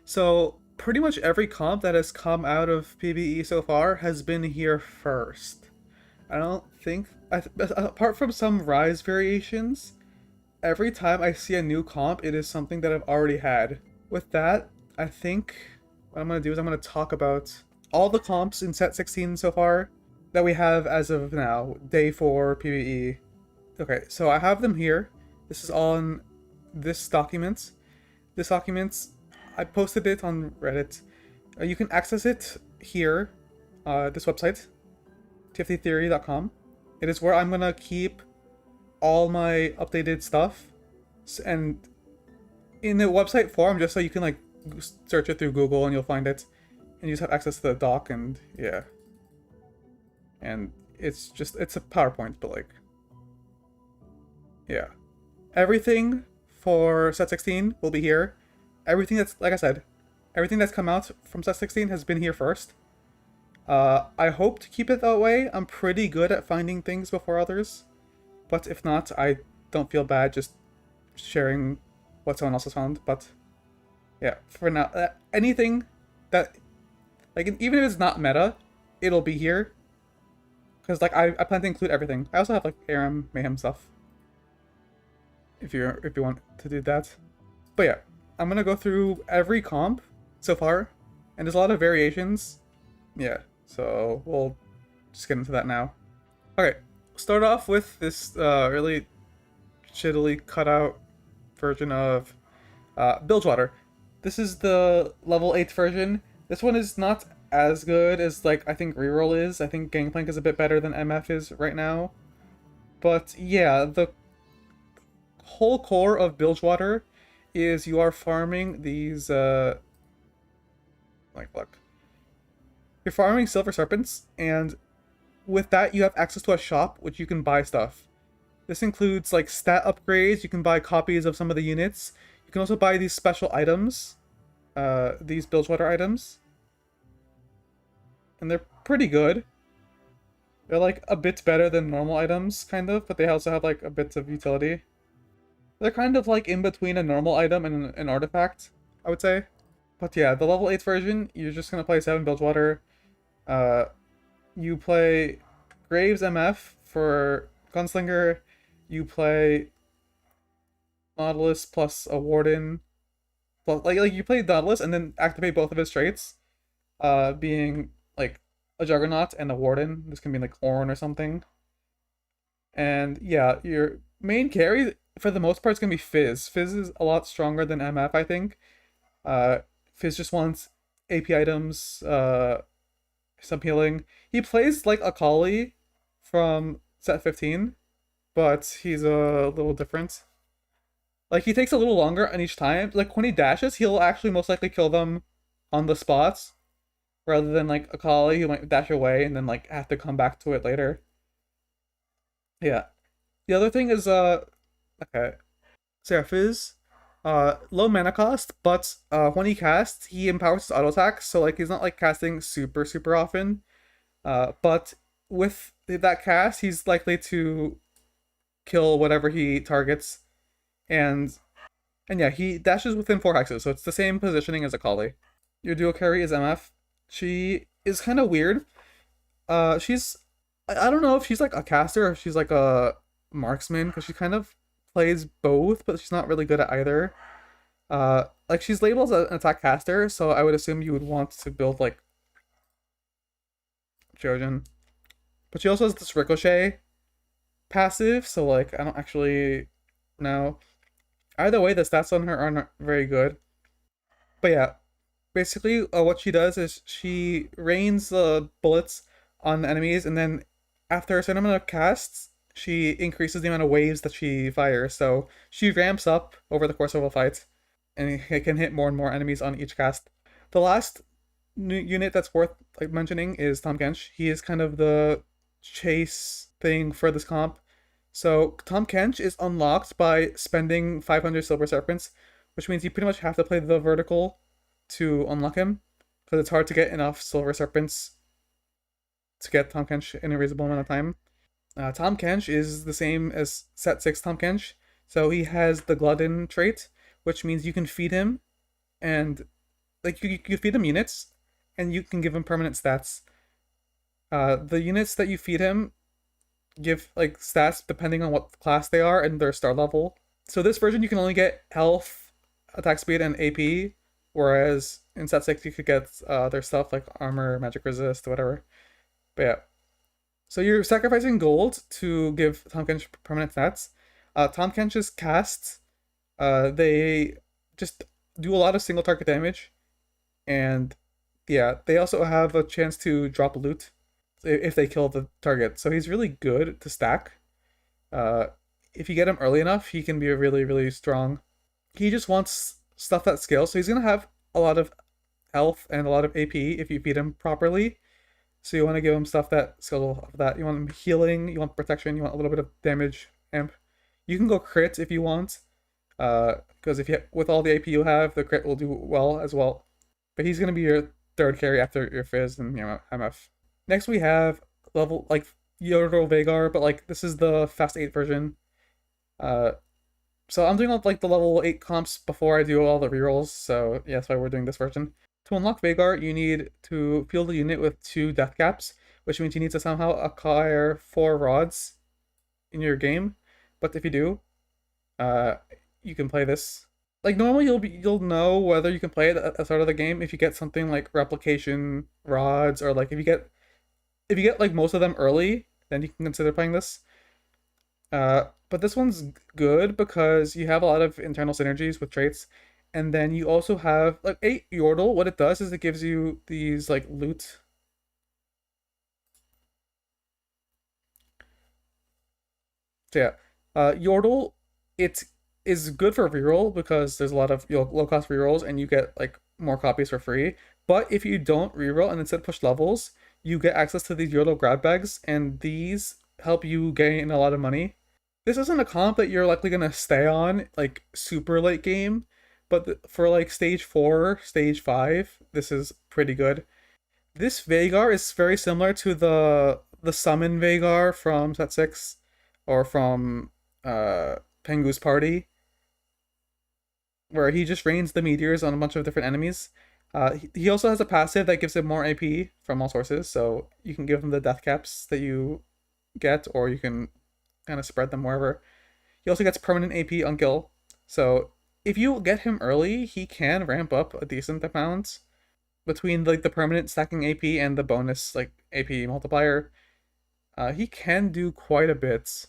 So pretty much every comp that has come out of PvE so far has been here first. I don't think, apart from some Rise variations, every time I see a new comp, it is something that I've already had. With that, I think what I'm going to do is I'm going to talk about all the comps in set 16 so far that we have as of now, day 4 PvE. Okay, so I have them here. This is on this document. This document, I posted it on Reddit. You can access it here, this website, TFTtheory.com. It is where I'm gonna keep all my updated stuff, and in the website form, just so you can like search it through Google and you'll find it, and you just have access to the doc, and yeah, and it's a PowerPoint, but like, yeah, everything for set 16 will be here. Everything that's, like I said, everything that's come out from set 16 has been here first. I hope to keep it that way. I'm pretty good at finding things before others, but if not, I don't feel bad just sharing what someone else has found. But yeah, for now, anything that, like, even if it's not meta, it'll be here. Because, like, I plan to include everything. I also have, like, ARAM Mayhem stuff. If you want to do that. But yeah, I'm gonna go through every comp so far, and there's a lot of variations. Yeah, so we'll just get into that now. Okay, start off with this really shittily cut out version of Bilgewater. This is the level 8 version. This one is not as good as, like, I think Reroll is. I think Gangplank is a bit better than MF is right now. But yeah, the whole core of Bilgewater is you are farming these, like, look. You're farming Silver Serpents, and with that you have access to a shop which you can buy stuff. This includes, like, stat upgrades, you can buy copies of some of the units. You can also buy these special items, these Bilgewater items. And they're pretty good. They're, like, a bit better than normal items, kind of, but they also have, like, a bit of utility. They're kind of, like, in between a normal item and an artifact, I would say. But yeah, the level 8 version, you're just gonna play 7 Bilgewater. You play Graves MF for Gunslinger. You play Nautilus plus a Warden. Plus, like you play Nautilus and then activate both of his traits. Being, like, a Juggernaut and a Warden. This can be like Ornn or something. And yeah, your main carry for the most part is gonna be Fizz. Fizz is a lot stronger than MF, I think. Fizz just wants AP items, some healing. He plays like Akali from set 15, but he's a little different. Like, he takes a little longer on each time. Like, when he dashes, he'll actually most likely kill them on the spots, rather than, like, Akali, who might dash away and then, like, have to come back to it later. Yeah. The other thing is, okay. So yeah, Fizz, low mana cost, but when he casts, he empowers his auto attack, so, like, he's not, like, casting super often. But with that cast, he's likely to kill whatever he targets, and yeah, he dashes within 4 hexes, so it's the same positioning as Akali. Your dual carry is MF. She is kind of weird. She's, I don't know if she's like a caster or if she's like a marksman, because she kind of plays both, but she's not really good at either. Like, she's labeled as an attack caster, so I would assume you would want to build, like, Trojan. But she also has this Ricochet passive, so, like, I don't actually know. Either way, the stats on her aren't very good. But yeah, basically what she does is she rains bullets on enemies, and then after a certain amount of casts, she increases the amount of waves that she fires. So she ramps up over the course of a fight, and it can hit more and more enemies on each cast. The last new unit that's worth, like, mentioning is Tahm Kench. He is kind of the chase thing for this comp. So Tahm Kench is unlocked by spending 500 Silver Serpents, which means you pretty much have to play the vertical to unlock him, because it's hard to get enough Silver Serpents to get Tahm Kench in a reasonable amount of time. Tahm Kench is the same as set 6 Tahm Kench, so he has the Glutton trait, which means you can feed him, and like you feed him units, and you can give him permanent stats. The units that you feed him give like stats depending on what class they are and their star level. So this version you can only get health, attack speed, and AP, whereas in set 6 you could get their stuff like armor, magic resist, whatever. But yeah. So you're sacrificing gold to give Tahm Kench permanent stats. Tahm Kench's casts, they just do a lot of single target damage, and yeah, they also have a chance to drop loot if they kill the target. So he's really good to stack. Uh, if you get him early enough, he can be really, really strong. He just wants stuff that scales, so he's gonna have a lot of health and a lot of AP if you feed him properly. So you want to give him stuff that scales off of that. You want him healing, you want protection, you want a little bit of damage amp. You can go crit if you want, because if you with all the AP you have, the crit will do well as well. But he's gonna be your third carry after your Fizz and MF. Next we have level like Yordle Vagar, but like this is the Fast 8 version. Uh, so I'm doing all like the level 8 comps before I do all the rerolls, so yeah, that's why we're doing this version. To unlock Vagar, you need to field a unit with 2 death caps, which means you need to somehow acquire 4 rods in your game. But if you do, you can play this. Like normally you'll know whether you can play it at the start of the game if you get something like replication rods, or like if you get like most of them early, then you can consider playing this. But this one's good because you have a lot of internal synergies with traits, and then you also have like a Yordle. What it does is it gives you these like loot. So yeah, Yordle, it is good for reroll because there's a lot of low cost rerolls and you get like more copies for free. But if you don't reroll and instead push levels, you get access to these Yordle grab bags, and these help you gain a lot of money. This isn't a comp that you're likely gonna stay on like super late game, but for like stage 4, stage 5, this is pretty good. This Vagar is very similar to the summon Vagar from set 6 or from Pengu's party, where he just rains the meteors on a bunch of different enemies. He also has a passive that gives him more AP from all sources, so you can give him the death caps that you get, or you can kind of spread them wherever. He also gets permanent AP on kill, so if you get him early, he can ramp up a decent amount between like the permanent stacking AP and the bonus like AP multiplier. He can do quite a bit.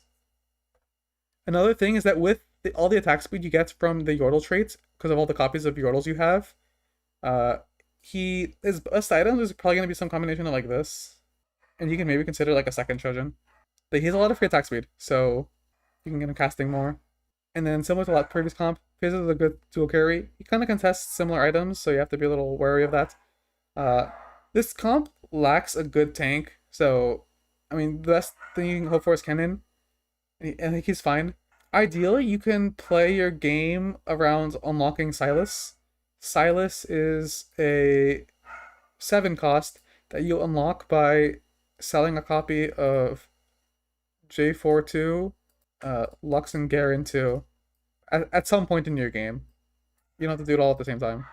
Another thing is that with all the attack speed you get from the Yordle traits, because of all the copies of Yordles you have, his best items is probably gonna be some combination of like this, and you can maybe consider like a second Trojan. But he has a lot of free attack speed, so you can get him casting more. And then similar to that previous comp, Fizz is a good dual carry. He kind of contests similar items, so you have to be a little wary of that. This comp lacks a good tank, so I mean the best thing you can hope for is Kennen. I think he's fine. Ideally, you can play your game around unlocking Silas. Silas is a 7 cost that you unlock by selling a copy of J42, Lux and Garen 2 at some point in your game. You don't have to do it all at the same time.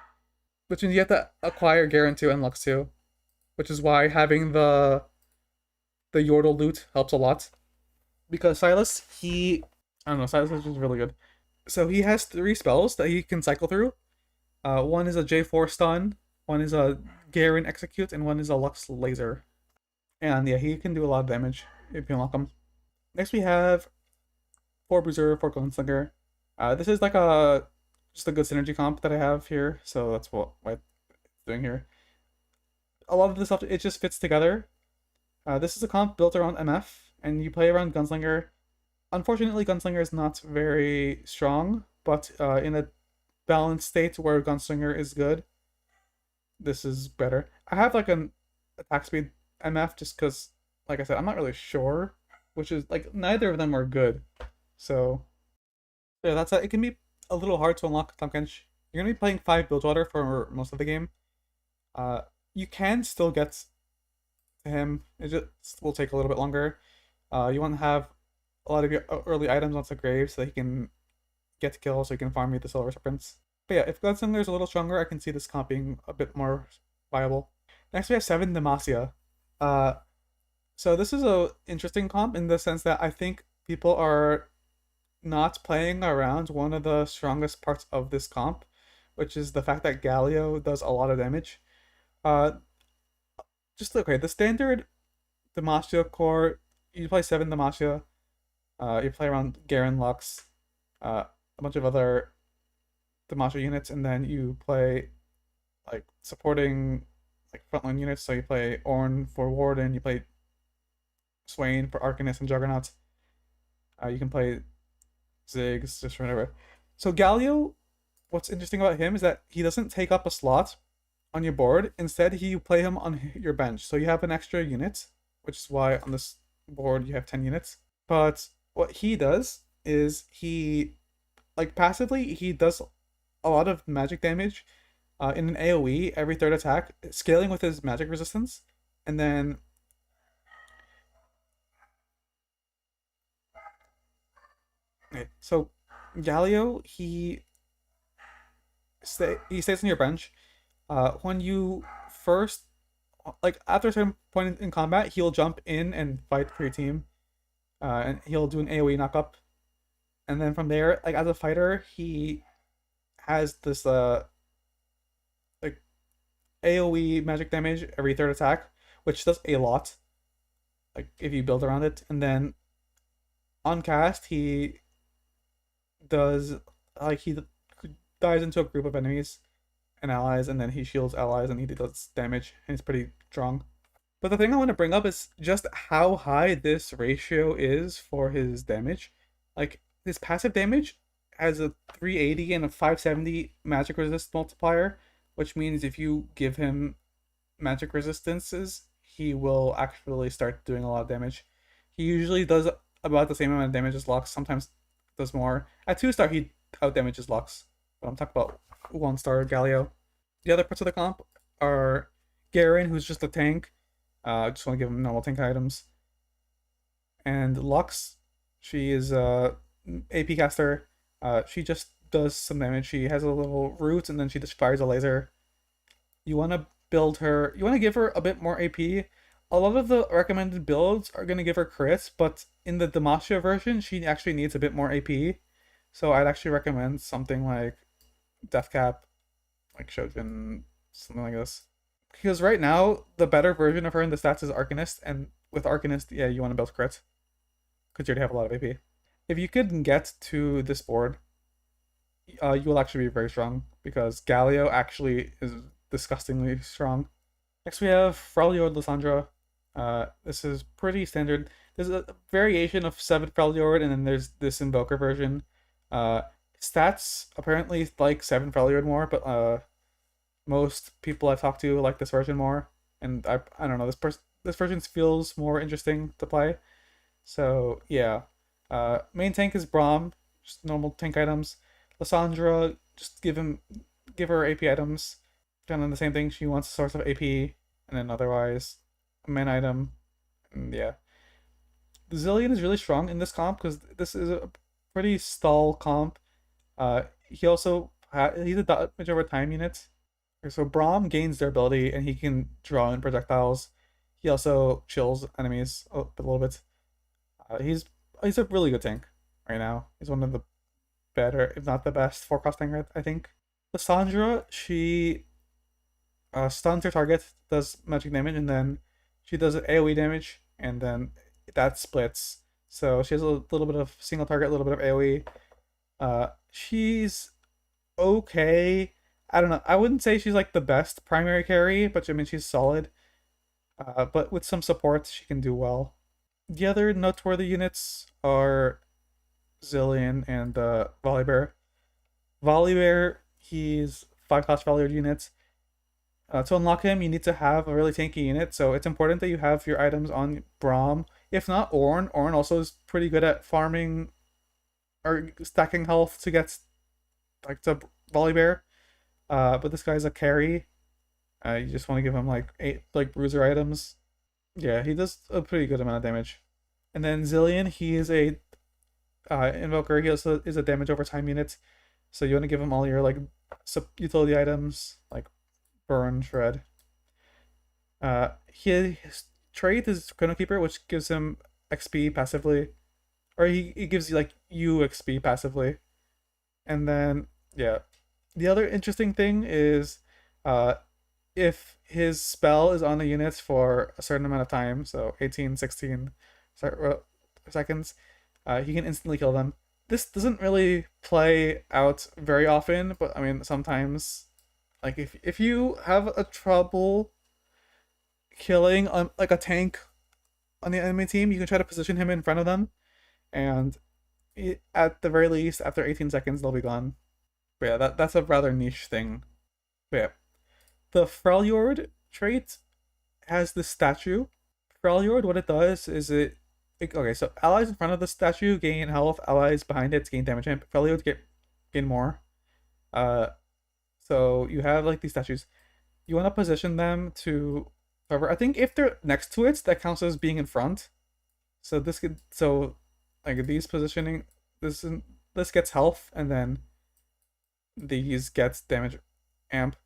Which means you have to acquire Garen 2 and Lux 2. Which is why having the Yordle loot helps a lot. Because Silas, I don't know, Silas is just really good. So he has 3 spells that he can cycle through. One is a J4 stun, one is a Garen execute, and one is a Lux laser. And yeah, he can do a lot of damage if you unlock him. Next we have 4 Bruiser, 4 Gunslinger. This is like just a good synergy comp that I have here, so that's what I'm doing here. A lot of this stuff, it just fits together. This is a comp built around MF, and you play around Gunslinger. Unfortunately, Gunslinger is not very strong, but in a balanced state where Gunslinger is good, this is better. I have like an attack speed MF just because, like I said, I'm not really sure, which is like neither of them are good. So yeah, that's it. Can be a little hard to unlock Tahm Kench. You're gonna be playing 5 Bilgewater for most of the game. You can still get to him. It just will take a little bit longer. You want to have a lot of your early items onto Grave so that he can get to kill, so he can farm you the Silver Serpents. But yeah, if Gunslinger is a little stronger, I can see this comp being a bit more viable. Next we have 7 Demacia. Uh, so this is a interesting comp in the sense that I think people are not playing around one of the strongest parts of this comp, which is the fact that Galio does a lot of damage. Uh, just okay, the standard Demacia core, you play 7 Demacia, you play around Garen Lux, a bunch of other Demacia units, and then you play like supporting like frontline units. So you play Ornn for Warden, you play Swain for Arcanist and Juggernaut. You can play Ziggs, just whatever. So Galio, what's interesting about him is that he doesn't take up a slot on your board. Instead, you play him on your bench. So you have an extra unit, which is why on this board you have 10 units. But what he does is he, like passively, he does a lot of magic damage in an AoE every third attack, scaling with his magic resistance. And then okay, so Galio, he stays on your bench. When you first, like after a certain point in combat, he'll jump in and fight for your team, and he'll do an AOE knockup, and then from there, like as a fighter, he has this like AOE magic damage every third attack, which does a lot. Like if you build around it, and then on cast he does like he dives into a group of enemies and allies, and then he shields allies, and he does damage, and he's pretty strong. But the thing I want to bring up is just how high this ratio is for his damage. Like his passive damage has a 380 and a 570 magic resist multiplier, which means if you give him magic resistances, he will actually start doing a lot of damage. He usually does about the same amount of damage as Lux, sometimes does more. At 2-star, he out damages Lux. But I'm talking about 1-star Galio. The other parts of the comp are Garen, who's just a tank. I just want to give him normal tank items. And Lux, she is a AP caster. She just does some damage. She has a little root, and then she just fires a laser. You want to build her. You want to give her a bit more AP. A lot of the recommended builds are going to give her crits, but in the Demacia version, she actually needs a bit more AP. So I'd actually recommend something like Deathcap, like Shojin, something like this. Because right now, the better version of her in the stats is Arcanist, and with Arcanist, yeah, you want to build crit. Because you already have a lot of AP. If you could get to this board, you will actually be very strong, because Galio actually is disgustingly strong. Next we have Freljord Lysandra. This is pretty standard. There's a variation of 7 Freljord, and then there's this Invoker version. Stats apparently like 7 Freljord more, but most people I've talked to like this version more. And I don't know, this version feels more interesting to play. So yeah. Main tank is Braum, just normal tank items. Lysandra, just give her AP items. Kind of the same thing. She wants a source of AP, and then otherwise a main item. And yeah. Zilean is really strong in this comp because this is a pretty stall comp. He's a damage over time unit. So Braum gains durability and he can draw in projectiles. He also chills enemies a little bit. He's a really good tank right now. He's one of the better, if not the best, forecast tank, I think. Lysandra, she stuns her target, does magic damage, and then she does AoE damage, and then that splits. So she has a little bit of single target, a little bit of AoE. She's okay. I don't know. I wouldn't say she's like the best primary carry, but I mean she's solid. But with some support, she can do well. The other noteworthy units are Zilean and Volibear. Volibear, he's 5-cost Freljord units. To unlock him, you need to have a really tanky unit, so it's important that you have your items on Braum. If not Ornn, Ornn also is pretty good at farming or stacking health to get like to Volibear. But this guy's a carry. You just want to give him like 8 like bruiser items. Yeah, he does a pretty good amount of damage. And then Zilean, he is a invoker. He also is a damage over time unit. So you want to give him all your like utility items like burn, shred. His trait is Chrono Keeper, which gives him XP passively, or he gives you like you XP passively. And then yeah, the other interesting thing is, uh, if his spell is on the units for a certain amount of time, so 18, 16 seconds, he can instantly kill them. This doesn't really play out very often, but I mean sometimes, like if you have a trouble killing like a tank on the enemy team, you can try to position him in front of them, and at the very least, after 18 seconds, they'll be gone. But yeah, that's a rather niche thing. But yeah, the Freljord trait has this statue. Freljord, what it does is okay, so allies in front of the statue gain health, allies behind it gain damage, and Freljord gain more. Uh, so you have like these statues. You want to position them to cover. I think if they're next to it, that counts as being in front. So this could like these positioning this gets health, and then these gets damage amp.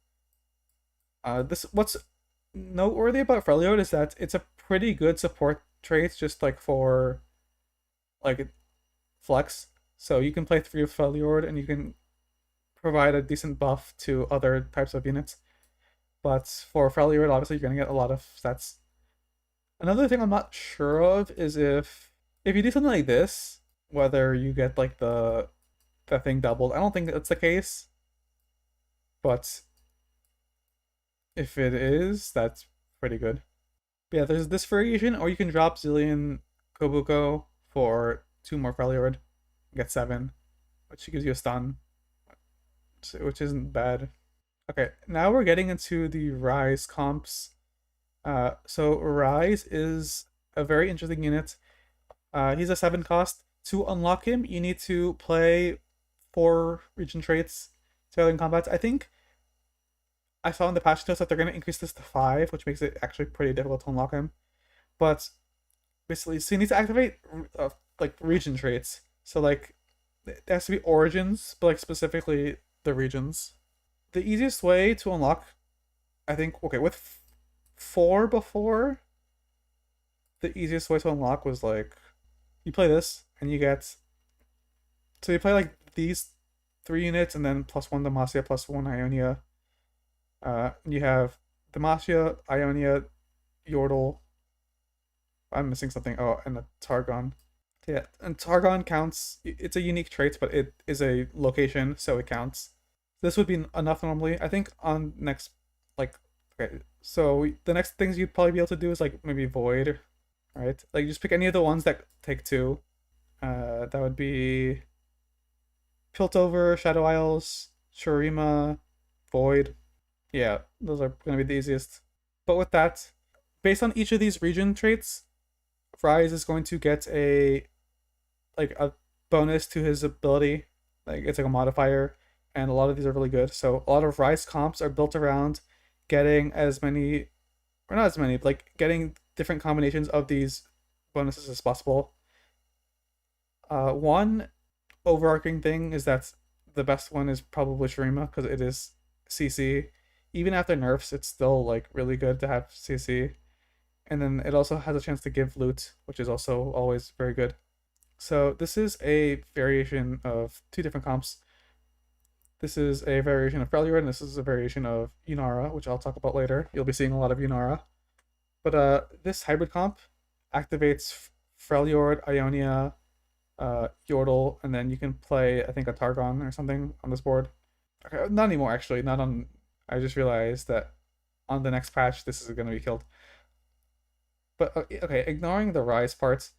This what's noteworthy about Freljord is that it's a pretty good support trait, just like for like flex. So you can play through Freljord and you can provide a decent buff to other types of units. But for Freljord, obviously you're gonna get a lot of stats. Another thing I'm not sure of is if you do something like this, whether you get like the thing doubled. I don't think that's the case, but if it is, that's pretty good. But yeah, there's this variation, or you can drop Zillion Kobuko for 2 more Freljord, get 7, which gives you a stun, which isn't bad. Okay, now we're getting into the Rise comps. So Rise is a very interesting unit. He's a 7 cost. To unlock him, you need to play 4 region traits together in combat. I think I saw in the patch notes that they're going to increase this to 5, which makes it actually pretty difficult to unlock him. But basically, so you need to activate like region traits. So like, it has to be origins, but like specifically the regions. The easiest way to unlock, I think, okay, with 4 before, the easiest way to unlock was like, you play this and you get, so you play like these 3 units and then +1 Demacia, +1 Ionia. You have Demacia, Ionia, Yordle. I'm missing something. Oh, and the Targon. Yeah, and Targon counts. It's a unique trait, but it is a location, so it counts. This would be enough normally. I think on next, like, okay, so the next things you'd probably be able to do is like maybe Void, right? Like just pick any of the ones that take 2. That would be Piltover, Shadow Isles, Shurima, Void. Yeah, those are going to be the easiest. But with that, based on each of these region traits, Rise is going to get a bonus to his ability. Like it's like a modifier, and a lot of these are really good. So a lot of Rise comps are built around getting as many, or not as many, but like getting different combinations of these bonuses as possible. One overarching thing is that the best one is probably Shurima because it is CC. Even after nerfs, it's still like really good to have CC. And then it also has a chance to give loot, which is also always very good. So this is a variation of 2 different comps. This is a variation of Freljord, and this is a variation of Yunara, which I'll talk about later. You'll be seeing a lot of Yunara. But this hybrid comp activates Freljord, Ionia, Yordle, and then you can play, I think, a Targon or something on this board. Okay, not anymore, actually. Not on. I just realized that on the next patch, this is going to be killed. But okay, ignoring the Rise parts,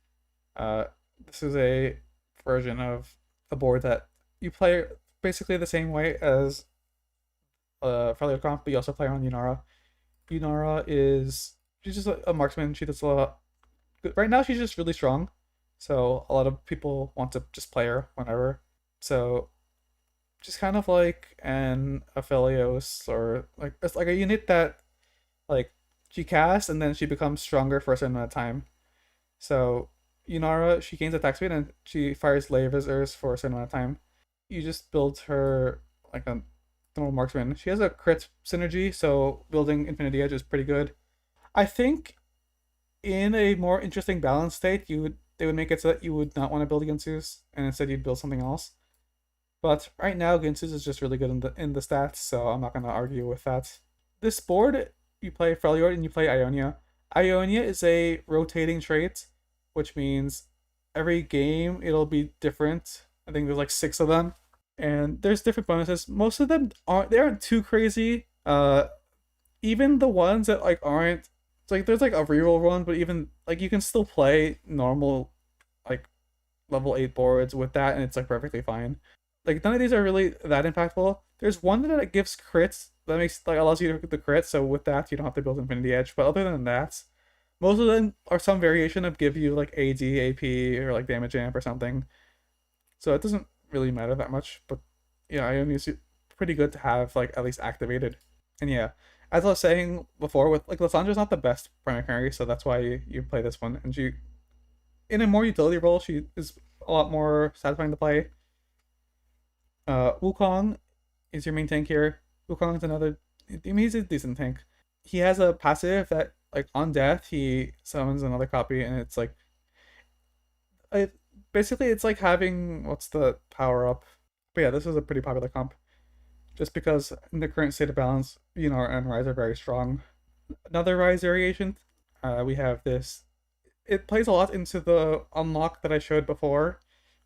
this is a version of a board that you play basically the same way as Freljord comp, but you also play on Yunara. Yunara she's just a marksman. She does a lot. Right now, she's just really strong, so a lot of people want to just play her whenever. So just kind of like an Aphelios, or like it's like a unit that like she casts and then she becomes stronger for a certain amount of time. So Yunara, she gains attack speed and she fires lay visors for a certain amount of time. You just build her like a normal marksman. She has a crit synergy, so building Infinity Edge is pretty good. I think in a more interesting balance state, they would make it so that you would not want to build Ginsu's, and instead you'd build something else. But right now, Ginsu's is just really good in the stats, so I'm not gonna argue with that. This board, you play Freljord and you play Ionia. Ionia is a rotating trait, which means every game it'll be different. I think there's like 6 of them, and there's different bonuses. Most of them aren't too crazy. Even the ones that like aren't, it's like there's like a reroll one, but even like you can still play normal like level 8 boards with that, and it's like perfectly fine. Like none of these are really that impactful. There's one that gives crits that makes like allows you to get the crit, so with that you don't have to build Infinity Edge. But other than that, most of them are some variation of give you like AD, AP, or like damage amp or something. So it doesn't really matter that much. But yeah, Ionia is pretty good to have like at least activated. And yeah, as I was saying before, with like Lissandra's not the best primary, so that's why you play this one. And she, in a more utility role, she is a lot more satisfying to play. Wukong is your main tank here. Wukong is another. I mean, he's a decent tank. He has a passive that, like, on death, he summons another copy, and it's like, basically, it's like having what's the power up. But yeah, this is a pretty popular comp, just because in the current state of balance, and Rise are very strong. Another Rise variation, we have this. It plays a lot into the unlock that I showed before,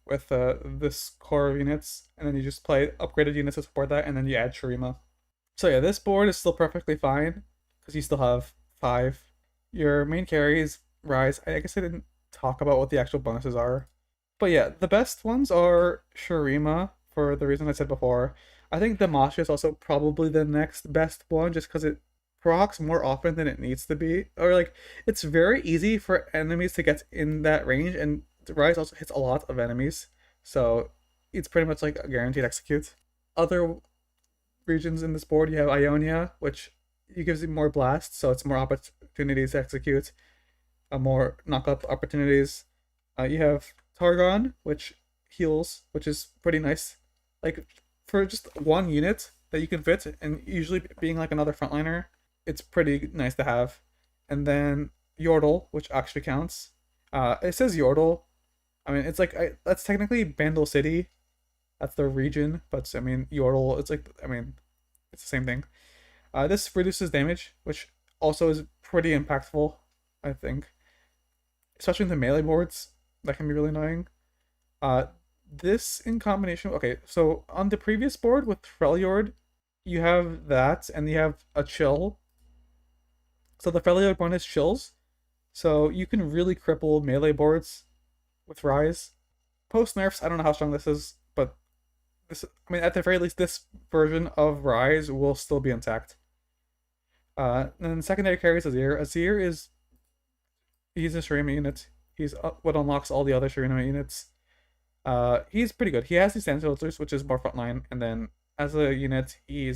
with this core of units, and then you just play upgraded units to support that, and then you add Shurima. So yeah, this board is still perfectly fine because you still have 5. Your main carry is Rise. I guess I didn't talk about what the actual bonuses are, but yeah, the best ones are Shurima for the reason I said before. I think Damasha is also probably the next best one, just because it procs more often than it needs to be, or like it's very easy for enemies to get in that range, and Rise also hits a lot of enemies, so it's pretty much like a guaranteed execute. Other regions in this board, you have Ionia, which gives you more blasts, so it's more opportunities to execute, more knock-up opportunities. You have Targon, which heals, which is pretty nice. Like, for just one unit that you can fit, and usually being like another frontliner, it's pretty nice to have. And then Yordle, which actually counts. It says Yordle. I mean, it's like that's technically Bandle City. That's the region, but I mean Yordle. It's like, I mean, it's the same thing. This reduces damage, which also is pretty impactful, I think, especially in the melee boards. That can be really annoying. This in combination. Okay, so on the previous board with Freljord, you have that, and you have a chill. So the Freljord bonus chills, so you can really cripple melee boards with Rise. Post nerfs, I don't know how strong this is, but this, I mean, at the very least, this version of Rise will still be intact. And then secondary carries Azir. Azir he's a Shurima unit. He's what unlocks all the other Shurima units. He's pretty good. He has these Stance Filters, which is more frontline, and then as a unit, I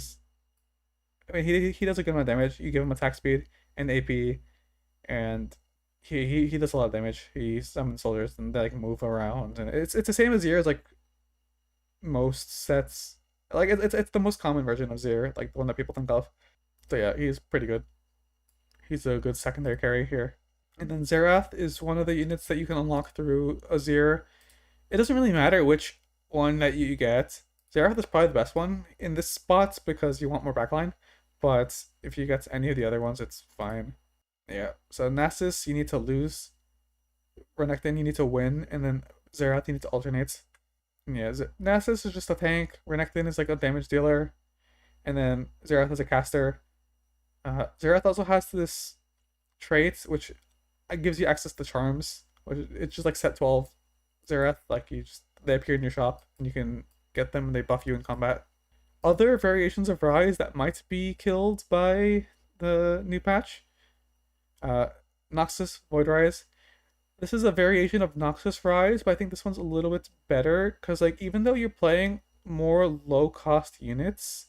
mean, he does a good amount of damage. You give him attack speed and AP, and he does a lot of damage. He summons soldiers and they can move around, and it's the same as Zir as like most sets. Like it's the most common version of Zir, like the one that people think of. So yeah, he's pretty good. He's a good secondary carry here. And then Xerath is one of the units that you can unlock through Azir. It doesn't really matter which one that you get. Xerath is probably the best one in this spot because you want more backline. But if you get any of the other ones, it's fine. Yeah, so Nasus, you need to lose. Renekton, you need to win. And then Xerath, you need to alternate. And yeah, Nasus is just a tank. Renekton is like a damage dealer. And then Xerath is a caster. Xerath also has this trait, which gives you access to charms. Which it's just like set 12 Xerath. Like they appear in your shop, and you can get them, and they buff you in combat. Other variations of Rise that might be killed by the new patch. Noxus Void Rise. This is a variation of Noxus Rise, but I think this one's a little bit better, because like even though you're playing more low-cost units,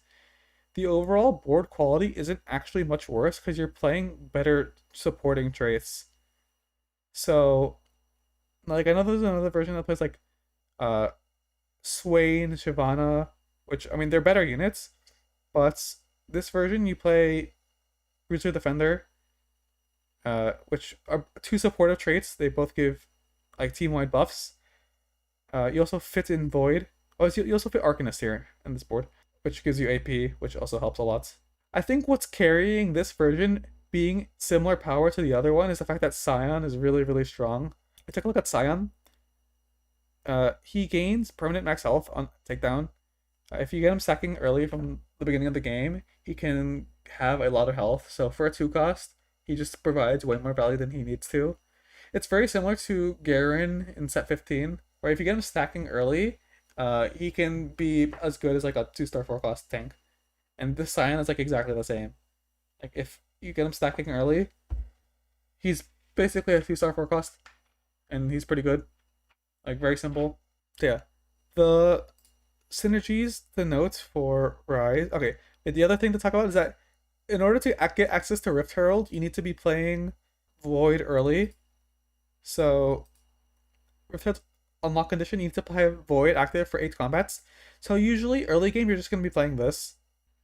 the overall board quality isn't actually much worse because you're playing better supporting traits. So, like, I know there's another version that plays like Swain, Shyvana, which, I mean, they're better units, But this version, you play Bruiser Defender, which are two supportive traits. They both give like team-wide buffs. You also fit in Void. Oh, you also fit Arcanist here in this board, which gives you AP, which also helps a lot. I think what's carrying this version being similar power to the other one is the fact that Scion is really, really strong. I took a look at Scion. He gains permanent max health on takedown. If you get him stacking early from the beginning of the game, he can have a lot of health. So for a 2 cost, he just provides way more value than he needs to. It's very similar to Garen in set 15, where if you get him stacking early, he can be as good as like a 2-star 4 cost tank. And this Scion is like exactly the same. Like if you get him stacking early, he's basically a 2-star 4 cost, and he's pretty good. Like very simple. So yeah, the synergies to note for Rise. Okay, the other thing to talk about is that in order to get access to Rift Herald, you need to be playing Void early. So Rift Herald unlock condition, you need to play Void active for 8 combats. So usually early game, you're just gonna be playing this.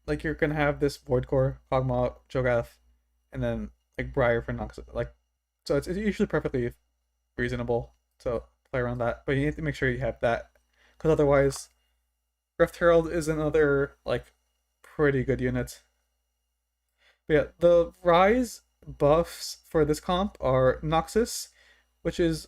Like you're gonna have this Void Core, Kog'Maw, Cho'Gath, and then like Briar for Nox. Like, so it's usually perfectly reasonable to play around that, but you need to make sure you have that, because otherwise Rift Herald is another like pretty good unit. But yeah, the Rise buffs for this comp are Noxus, which is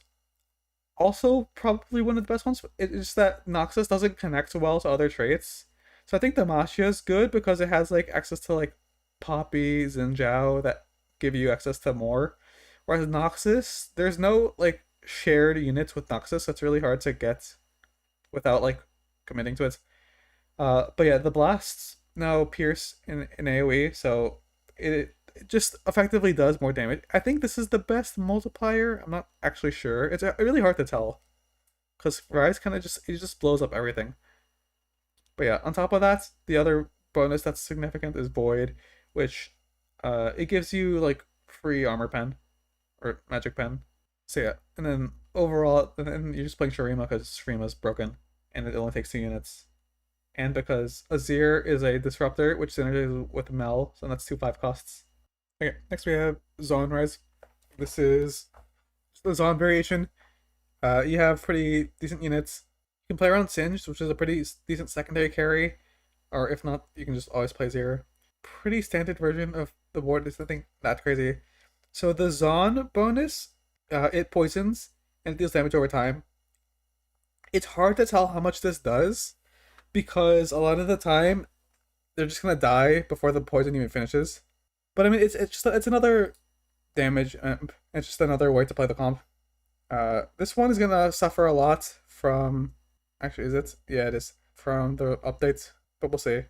also probably one of the best ones. It's just that Noxus doesn't connect well to other traits. So I think Demacia is good because it has like access to like Poppy, Xin that give you access to more. Whereas Noxus, there's no like shared units with Noxus, so it's really hard to get without like committing to it. But yeah, the blasts now pierce in AoE, so it just effectively does more damage. I think this is the best multiplier. I'm not actually sure. It's really hard to tell because Rise kind of just blows up everything. But yeah, on top of that, the other bonus that's significant is Void, which it gives you like free armor pen or magic pen. So yeah, and then overall, and then you're just playing Shurima because Shurima's broken and it only takes 2 units. And because Azir is a disruptor, which synergizes with Mel, so that's 2 5 costs. Okay, next we have Zon Rise. This is the Zon variation. You have pretty decent units. You can play around Singed, which is a pretty decent secondary carry, or if not, you can just always play Zero. Pretty standard version of the board. Is nothing that crazy. So the Zon bonus, it poisons and it deals damage over time. It's hard to tell how much this does because a lot of the time they're just gonna die before the poison even finishes. But I mean, it's another damage. It's just another way to play the comp. This one is gonna suffer a lot from. Actually, is it? Yeah, it is from the updates, but we'll see.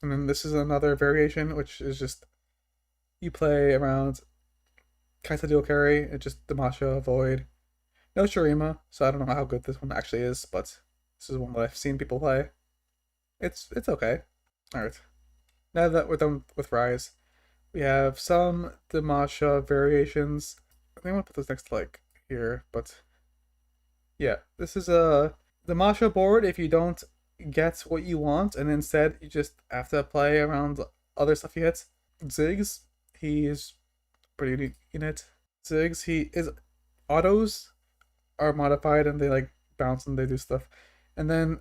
And then this is another variation, which is just you play around Kaisa dual carry. It's just Demacia, Void, no Shurima. So I don't know how good this one actually is, but this is one that I've seen people play. It's okay. All right. Now that we're done with Rise, we have some Demacia variations. I think I'm gonna put this next to like here, but yeah, this is a Demacia board if you don't get what you want, and instead you just have to play around other stuff you hit. Ziggs, he's pretty unique unit. Ziggs, his autos are modified and they like bounce and they do stuff. And then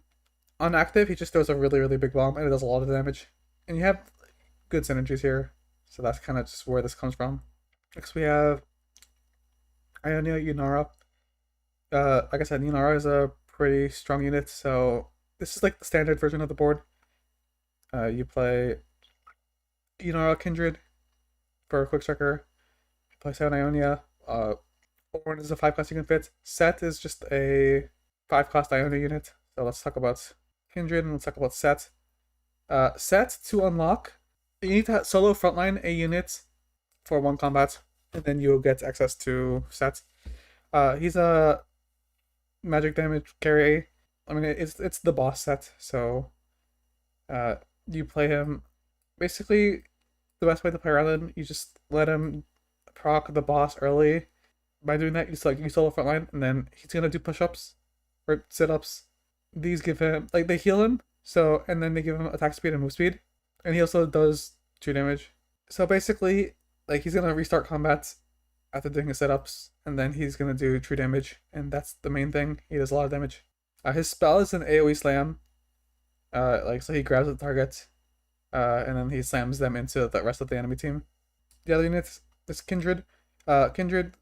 on active, he just throws a really, really big bomb and it does a lot of damage. And you have good synergies here, so that's kind of just where this comes from. Next we have Ionia Yunara. Like I said, Yunara is a pretty strong unit, so this is like the standard version of the board. You play Yunara Kindred for a quick striker. You play Sound Ionia. Ornn is a 5 cost you can fit. Set is just a 5 cost Ionia unit. So let's talk about Kindred and let's talk about Set. Set to unlock, you need to solo frontline a unit for 1 combat, and then you'll get access to Set. He's a magic damage carry. I mean, it's the boss set, so you play him. Basically, the best way to play around him, you just let him proc the boss early. By doing that, you solo frontline, and then he's gonna do push-ups or sit-ups. These give him they heal him, so and then they give him attack speed and move speed. And he also does 2 damage. So basically, like he's gonna restart combat after doing his setups, and then he's gonna do true damage, and that's the main thing. He does a lot of damage. His spell is an AoE slam. Like so he grabs the target, and then he slams them into the rest of the enemy team. The other unit is Kindred. Kindred,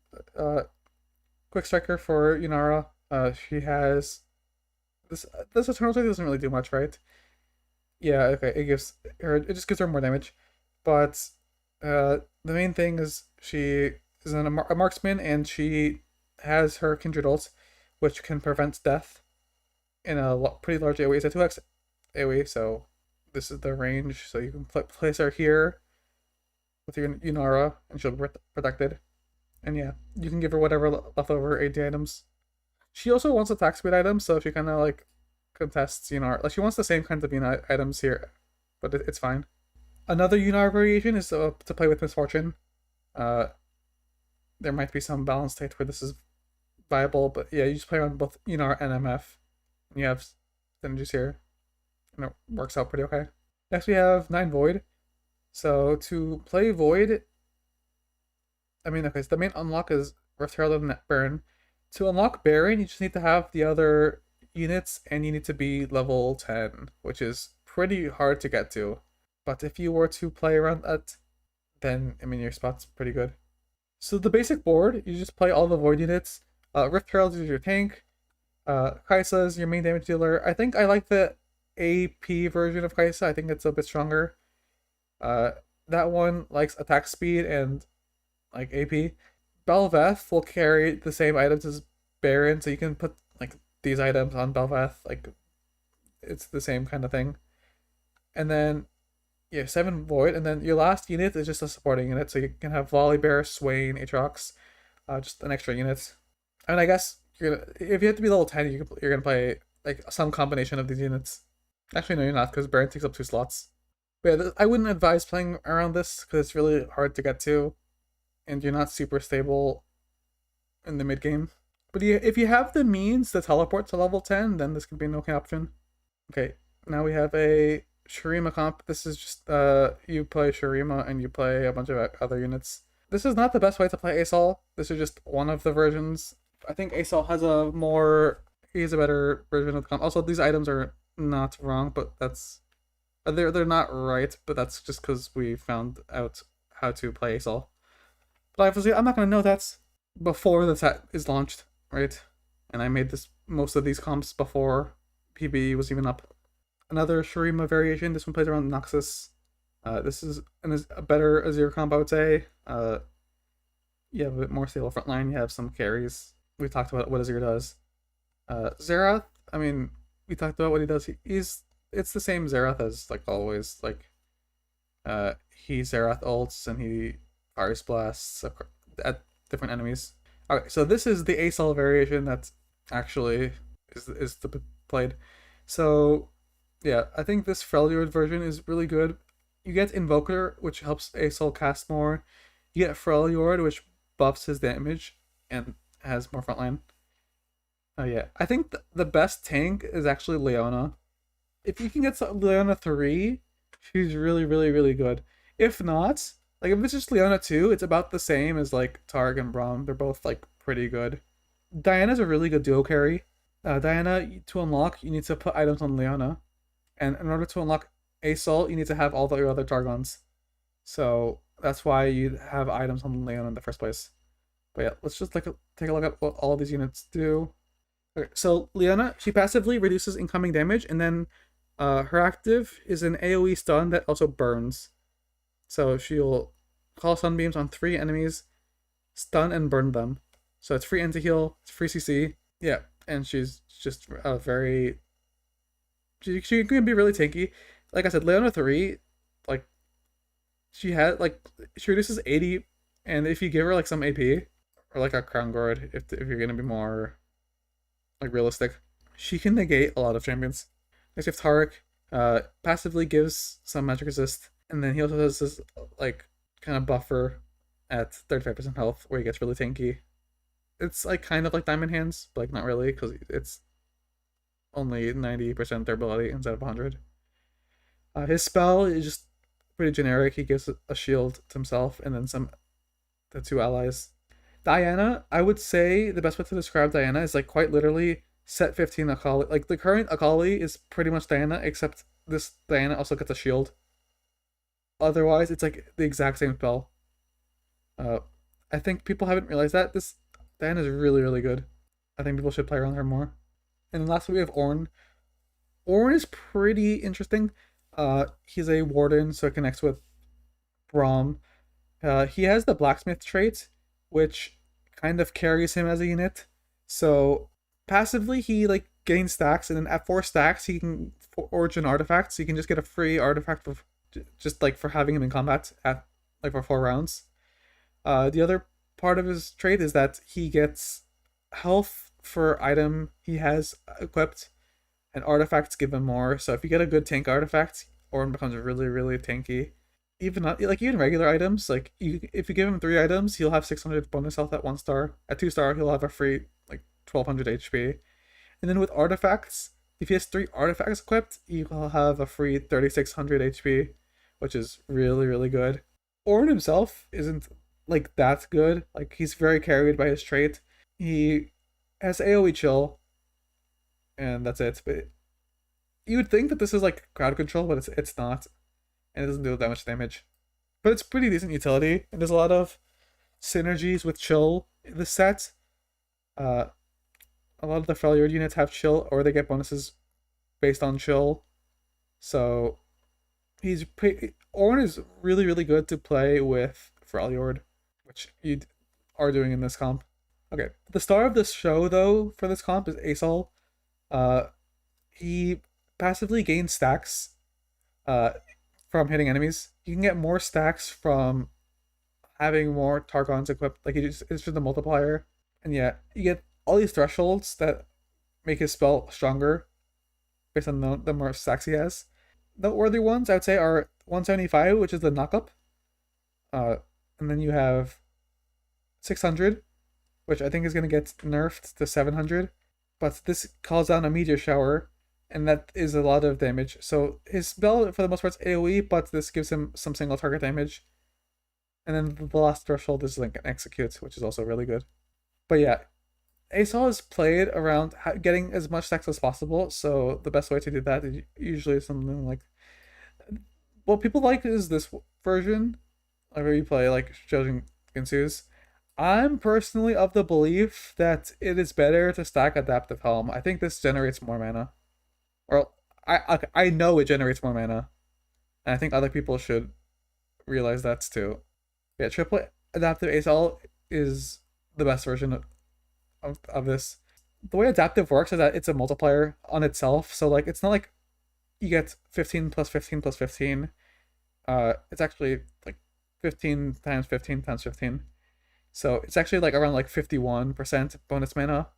quick striker for Yunara. She has this. This eternal strike doesn't really do much, right? Yeah, okay. It gives her. It just gives her more damage, but the main thing is she is a marksman, and she has her Kindred ult, which can prevent death in a pretty large AoE. It's a 2x AoE, so this is the range. So you can place her here with your Yunara, and she'll be protected. And yeah, you can give her whatever leftover AD items. She also wants attack speed items, so if she kind of like contests Yunara, like she wants the same kinds of items here, but it's fine. Another Yunara variation is to play with Misfortune. Uh, there might be some balance state where this is viable, but yeah, you just play on both Yunara and MF. And you have synergies here, and it works out pretty okay. Next we have 9 Void. So to play Void, okay, so the main unlock is Rift Herald and Baron. To unlock Baron, you just need to have the other units, and you need to be level 10, which is pretty hard to get to. But if you were to play around that, then, your spot's pretty good. So the basic board, you just play all the Void units. Rift Herald is your tank. Kaisa is your main damage dealer. I think I like the AP version of Kaisa. I think it's a bit stronger. That one likes attack speed and like AP. Belveth will carry the same items as Baron, so you can put like these items on Belveth. Like it's the same kind of thing. And then 7 Void, and then your last unit is just a supporting unit, so you can have Volibear, Swain, Aatrox, just an extra unit. I guess if you have to be level 10, you're gonna play like some combination of these units. Actually, no, you're not, because Baron takes up 2 slots. But yeah, I wouldn't advise playing around this because it's really hard to get to, and you're not super stable in the mid game. But if you have the means to teleport to level 10, then this could be an okay option. Okay, now we have a Shurima comp. This is just you play Shurima and you play a bunch of other units. This is not the best way to play Asol. This is just one of the versions. I think Asol has he's a better version of the comp. Also, these items are not wrong, but that's they're not right, but that's just because we found out how to play Asol. But obviously, I'm not gonna know that before the set is launched, right? And I made most of these comps before PB was even up. Another Shurima variation. This one plays around Noxus. This is a better Azir comp, I would say. You have a bit more stable frontline. You have some carries. We talked about what Azir does. Xerath, we talked about what he does. It's the same Xerath as like always. Like, he Xerath ults and he fire blasts at different enemies. Okay, so this is the Asol variation that actually is to be played. So yeah, I think this Freljord version is really good. You get Invoker, which helps Asol cast more. You get Freljord, which buffs his damage and has more frontline. Oh yeah, I think the best tank is actually Leona. If you can get Leona 3, she's really, really, really good. If not, like if it's just Leona 2, it's about the same as like Targ and Braum. They're both like pretty good. Diana's a really good duo carry. Diana, to unlock, you need to put items on Leona. And in order to unlock Assault, you need to have all the your other Targons. So that's why you have items on Leona in the first place. But yeah, let's just take a look at what all of these units do. Okay, so Leona, she passively reduces incoming damage, and then her active is an AoE stun that also burns. So she'll call sunbeams on 3 enemies, stun and burn them. So it's free anti-heal, it's free CC. Yeah, and she's just very... She can be really tanky. Like I said, Leona 3, like, she reduces 80, and if you give her like some AP, or like a Crown Guard, if you're gonna be more like realistic, she can negate a lot of champions. Next we have Taric, passively gives some magic resist, and then he also has this like kind of buffer at 35% health where he gets really tanky. It's like kind of like Diamond Hands, but like not really, because it's only 90% durability instead of 100. His spell is just pretty generic. He gives a shield to himself and then some the two allies. Diana, I would say the best way to describe Diana is like quite literally set 15 Akali. Like the current Akali is pretty much Diana, except this Diana also gets a shield. Otherwise, it's like the exact same spell. Uh, I think people haven't realized that this Diana is really really good. I think people should play around her more. And then lastly, we have Ornn. Ornn is pretty interesting. He's a warden, so it connects with Braum. He has the blacksmith trait, which kind of carries him as a unit. So passively, he like gains stacks, and then at 4 stacks, he can forge an artifact. So you can just get a free artifact for just like for having him in combat at like for 4 rounds. The other part of his trait is that he gets health for item he has equipped, and artifacts give him more. So if you get a good tank artifact, Ornn becomes really really tanky. Even not like even regular items, like you if you give him 3 items, he'll have 600 bonus health at 1 star. At 2 star, he'll have a free like 1200 HP. And then with artifacts, if he has 3 artifacts equipped, he'll have a free 3600 HP, which is really really good. Ornn himself isn't like that good. Like he's very carried by his trait. He has AoE chill, and that's it. But you would think that this is like crowd control, but it's not, and it doesn't do that much damage. But it's pretty decent utility, and there's a lot of synergies with chill in this set. Uh, a lot of the Freljord units have chill, or they get bonuses based on chill. So Ornn is really really good to play with Freljord, which you are doing in this comp. Okay, the star of this show though for this comp is Asol. Uh, he passively gains stacks from hitting enemies. You can get more stacks from having more Targons equipped. Like it's just a multiplier. And yeah, you get all these thresholds that make his spell stronger based on the more stacks he has. Noteworthy ones I would say are 175, which is the knockup. And then you have 600, which I think is going to get nerfed to 700. But this calls down a meteor shower, and that is a lot of damage. So his spell, for the most part, is AoE, but this gives him some single target damage. And then the last threshold is Link and Execute, which is also really good. But yeah, Asol is played around getting as much stacks as possible, so the best way to do that is usually something like... What people like is this version, where you play like Shojin Ginsu's. I'm personally of the belief that it is better to stack Adaptive Helm. I think this generates more mana. Or I know it generates more mana. And I think other people should realize that too. Yeah, Triplet Adaptive Asol is the best version of this. The way Adaptive works is that it's a multiplier on itself. So like it's not like you get 15 plus 15 plus 15. It's actually like 15 times 15 times 15. So it's actually like around like 51% bonus mana.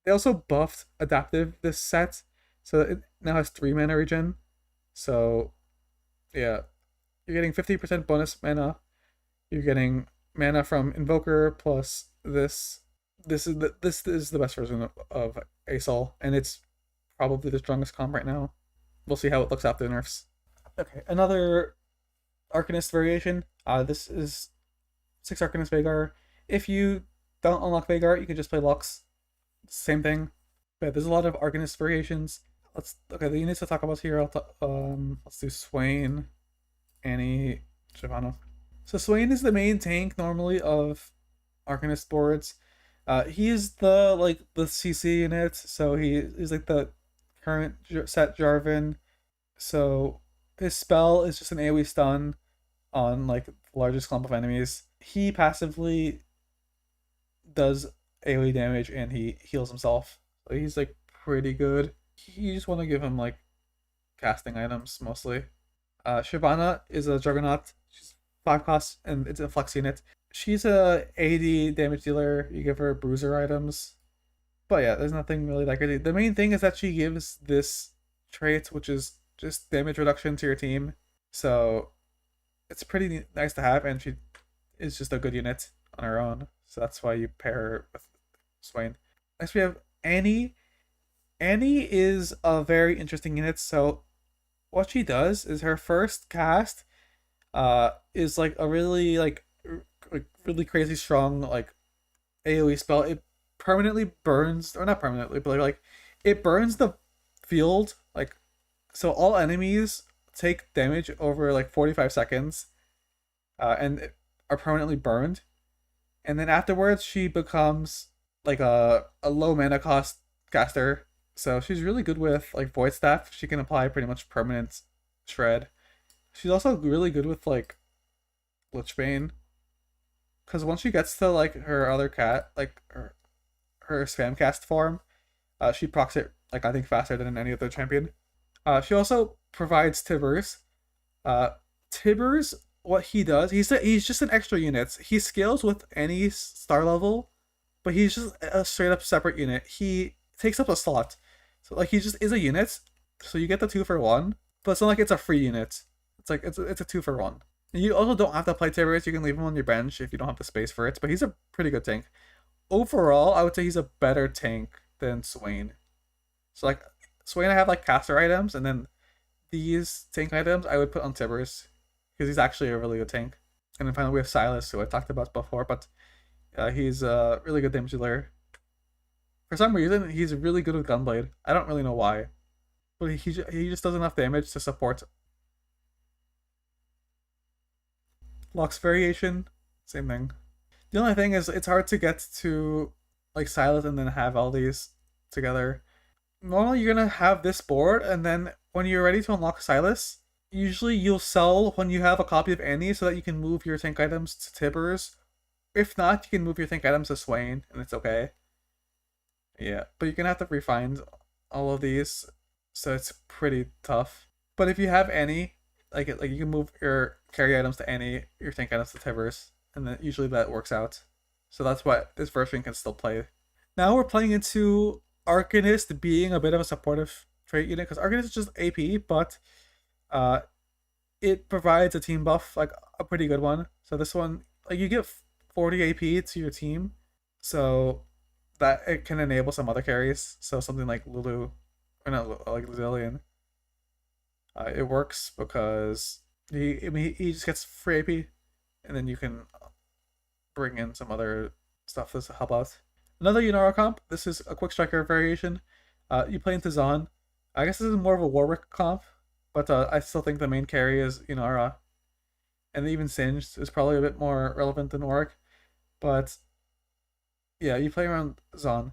They also buffed Adaptive this set, so it now has 3 mana regen. So yeah, you're getting 50% bonus mana. You're getting mana from Invoker plus this. This is the best version of Asol, and it's probably the strongest comp right now. We'll see how it looks after the nerfs. Okay, another Arcanist variation. This is 6 Arcanist Vhagar. If you don't unlock Vhagar, you can just play Lux. Same thing. But there's a lot of Arcanist variations. The units to talk about here. Let's do Swain, Annie, Shyvana. So Swain is the main tank normally of Arcanist boards. He is the CC unit, so he's like the current set Jarvan. So his spell is just an AoE stun on like the largest clump of enemies. He passively does AoE damage and he heals himself. So he's like pretty good. You just want to give him like casting items mostly. Shyvana is a Juggernaut. She's 5 costs and it's a flex unit. She's a 80 damage dealer. You give her bruiser items. But yeah, there's nothing really that crazy. The main thing is that she gives this trait, which is just damage reduction to your team. So it's pretty nice to have, and she is just a good unit on her own. So that's why you pair her with Swain. Next we have Annie. Annie is a very interesting unit. So what she does is her first cast is like a really like really crazy strong like AoE spell. It permanently burns, or not permanently, but like it burns the field, like, so all enemies take damage over like 45 seconds, and are permanently burned. And then afterwards, she becomes like a low mana cost caster. So she's really good with like Void Staff. She can apply pretty much permanent shred. She's also really good with like Lichbane, because once she gets to like her other cat, like her spam cast form, she procs it like I think faster than any other champion. She also provides Tibbers. Uh, Tibbers, what he does, he's just an extra unit. He scales with any star level, but he's just a straight up separate unit. He takes up a slot, so like he just is a unit. So you get the 2-for-1, but it's not like it's a free unit. It's like it's a 2-for-1. And you also don't have to play Tibbers. You can leave him on your bench if you don't have the space for it. But he's a pretty good tank. Overall, I would say he's a better tank than Swain. So like Swain, I have like caster items, and then these tank items I would put on Tibbers because he's actually a really good tank. And then finally we have Silas, who I talked about before, but he's a really good damage dealer. For some reason, he's really good with Gunblade. I don't really know why, but he just does enough damage to support. Lux variation, same thing. The only thing is it's hard to get to like Silas and then have all these together. Normally you're gonna have this board, and then when you're ready to unlock Silas, usually you'll sell when you have a copy of Annie so that you can move your tank items to Tibbers. If not, you can move your tank items to Swain, and it's okay. Yeah, but you're gonna have to refine all of these, so it's pretty tough. But if you have Annie, like you can move your carry items to Annie, your tank items to Tibbers, and then usually that works out. So that's why this version can still play. Now we're playing into Arcanist being a bit of a supportive trait unit, because Arcanist is just AP, but it provides a team buff, like a pretty good one. So this one, like you get 40 AP to your team, so that it can enable some other carries. So something like Lulu, or not like Lizillian, it works because he just gets free AP, and then you can bring in some other stuff to help out. Another Yunara comp. This is a quick striker variation. You play into Zon. I guess this is more of a Warwick comp, but I still think the main carry is Yunara. And even Singed is probably a bit more relevant than Warwick. But yeah, you play around Zon.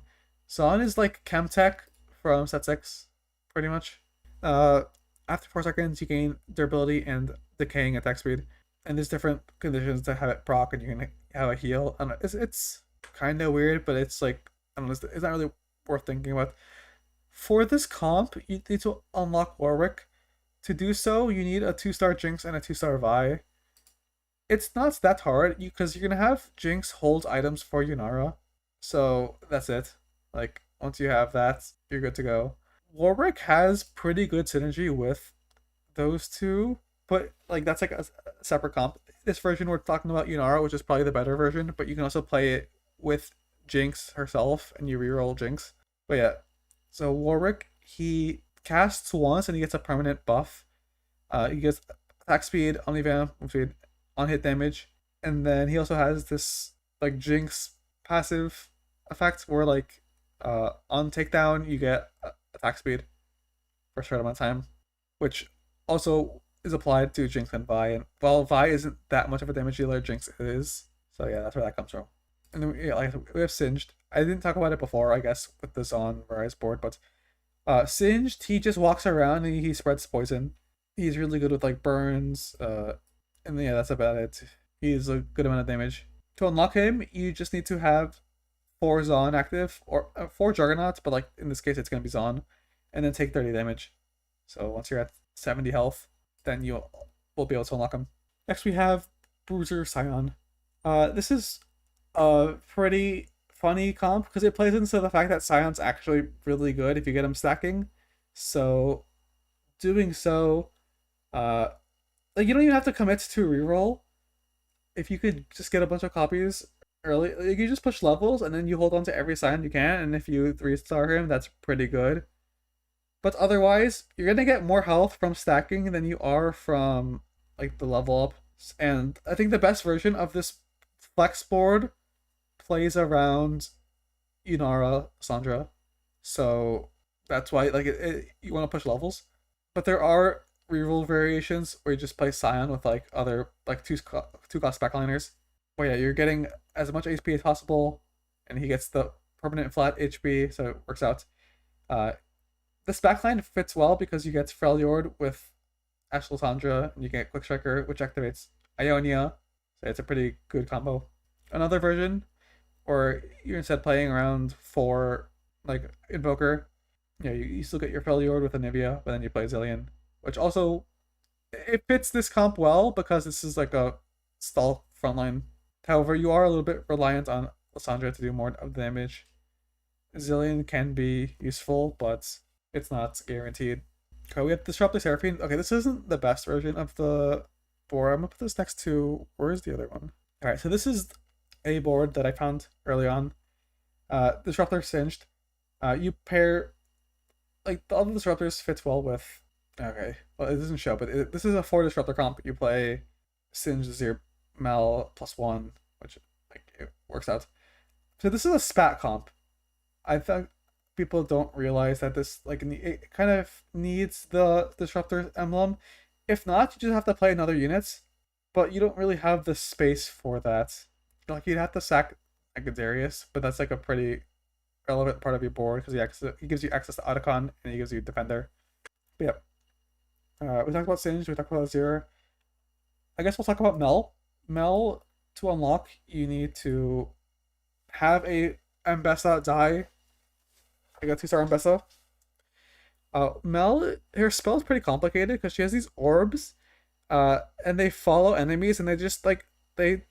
Zon is like Chemtech from set 6, pretty much. After 4 seconds, you gain durability and decaying attack speed. And there's different conditions to have it proc, and you can have a heal. I don't know, it's kind of weird, but it's like, I don't know, it's not really worth thinking about. For this comp, you need to unlock Warwick. To do so, you need a 2-star Jinx and a 2-star Vi. It's not that hard, because you're gonna have Jinx hold items for Yunara. So that's it. Like, once you have that, you're good to go. Warwick has pretty good synergy with those two, but like that's like a separate comp. This version we're talking about Yunara, which is probably the better version, but you can also play it with Jinx herself, and you reroll Jinx. But yeah, so Warwick, he casts once and he gets a permanent buff. He gets attack speed, omnivamp speed, on hit damage, and then he also has this like Jinx passive effect where like on takedown you get attack speed for a short amount of time, which also is applied to Jinx and Vi. And while Vi isn't that much of a damage dealer, Jinx is. So yeah, that's where that comes from. And then yeah, like we have Singed. I didn't talk about it before, I guess, with the Zon Rise board, but Singed, he just walks around and he spreads poison. He's really good with like burns, and yeah, that's about it. He's a good amount of damage. To unlock him, you just need to have 4 Zon active, or 4 Juggernauts, but like in this case it's gonna be Zon, and then take 30 damage. So once you're at 70 health, then you will be able to unlock him. Next we have Bruiser Scion. This is a pretty funny comp because it plays into the fact that Scion's actually really good if you get him stacking. So doing so, like you don't even have to commit to reroll. If you could just get a bunch of copies early, like you just push levels and then you hold on to every Scion you can, and if you 3-star him, that's pretty good. But otherwise, you're gonna get more health from stacking than you are from like the level up. And I think the best version of this flex board plays around Inara Sandra. So that's why you want to push levels. But there are reroll variations where you just play Scion with like other like two cost backliners. Where yeah, you're getting as much HP as possible, and he gets the permanent flat HP, so it works out. Uh, this backline fits well because you get Freljord with Ash Lysandra, and you get Quick Striker, which activates Ionia. So it's a pretty good combo. Another version, or you're instead playing around for like Invoker. Yeah, you still get your Freljord with Anivia, but then you play Zillion, which also it fits this comp well because this is like a stall frontline. However, you are a little bit reliant on Lysandra to do more of the damage. Zillion can be useful, but it's not guaranteed. Okay, we have Disruptor Seraphine. Okay, this isn't the best version of the board. I'm gonna put this next to, where's the other one? Alright, so this is a board that I found early on. Disruptor Singed. You pair, like, the other Disruptors fits well with, okay, well, it doesn't show, but this is a 4 Disruptor comp. You play Singed as your Mal +1, which, like, it works out. So this is a spat comp. I think people don't realize that this like it kind of needs the disruptor emblem. If not, you just have to play another units, but you don't really have the space for that. Like you'd have to sack Agadarius, but that's like a pretty relevant part of your board because he gives you access to Otacon and he gives you Defender. But yeah, we talked about Singe, we talked about Azir. I guess we'll talk about Mel. Mel, to unlock, you need to have a Ambessa die. I got 2-star Ambessa. Mel, her spell is pretty complicated because she has these orbs, and they follow enemies, and they just like I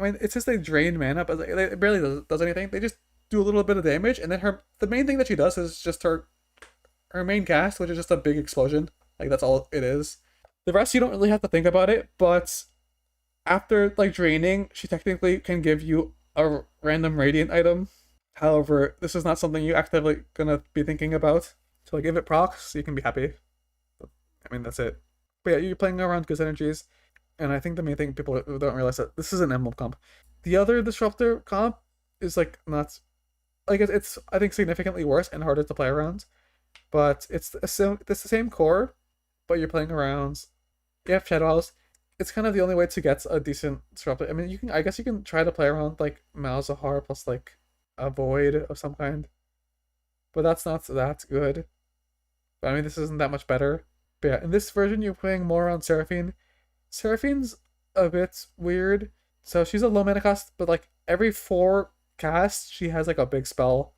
mean, it says they drain mana, but it barely does anything. They just do a little bit of damage, and then the main thing that she does is just her main cast, which is just a big explosion. Like that's all it is. The rest you don't really have to think about it, but after like draining, she technically can give you a random radiant item. However, this is not something you actively gonna be thinking about. So like if it procs, you can be happy. I mean that's it. But yeah, you're playing around good energies, and I think the main thing people don't realize that this is an emblem comp. The other disruptor comp is like not like it's I think significantly worse and harder to play around. But it's the same core, but you're playing around. You have Shadow Isles. It's kind of the only way to get a decent disruptor. I mean, I guess you can try to play around like Malzahar plus like a void of some kind, but that's not that good. But I mean, this isn't that much better. But yeah, in this version, you're playing more on Seraphine. Seraphine's a bit weird. So she's a low mana cost, but like every 4 casts, she has like a big spell.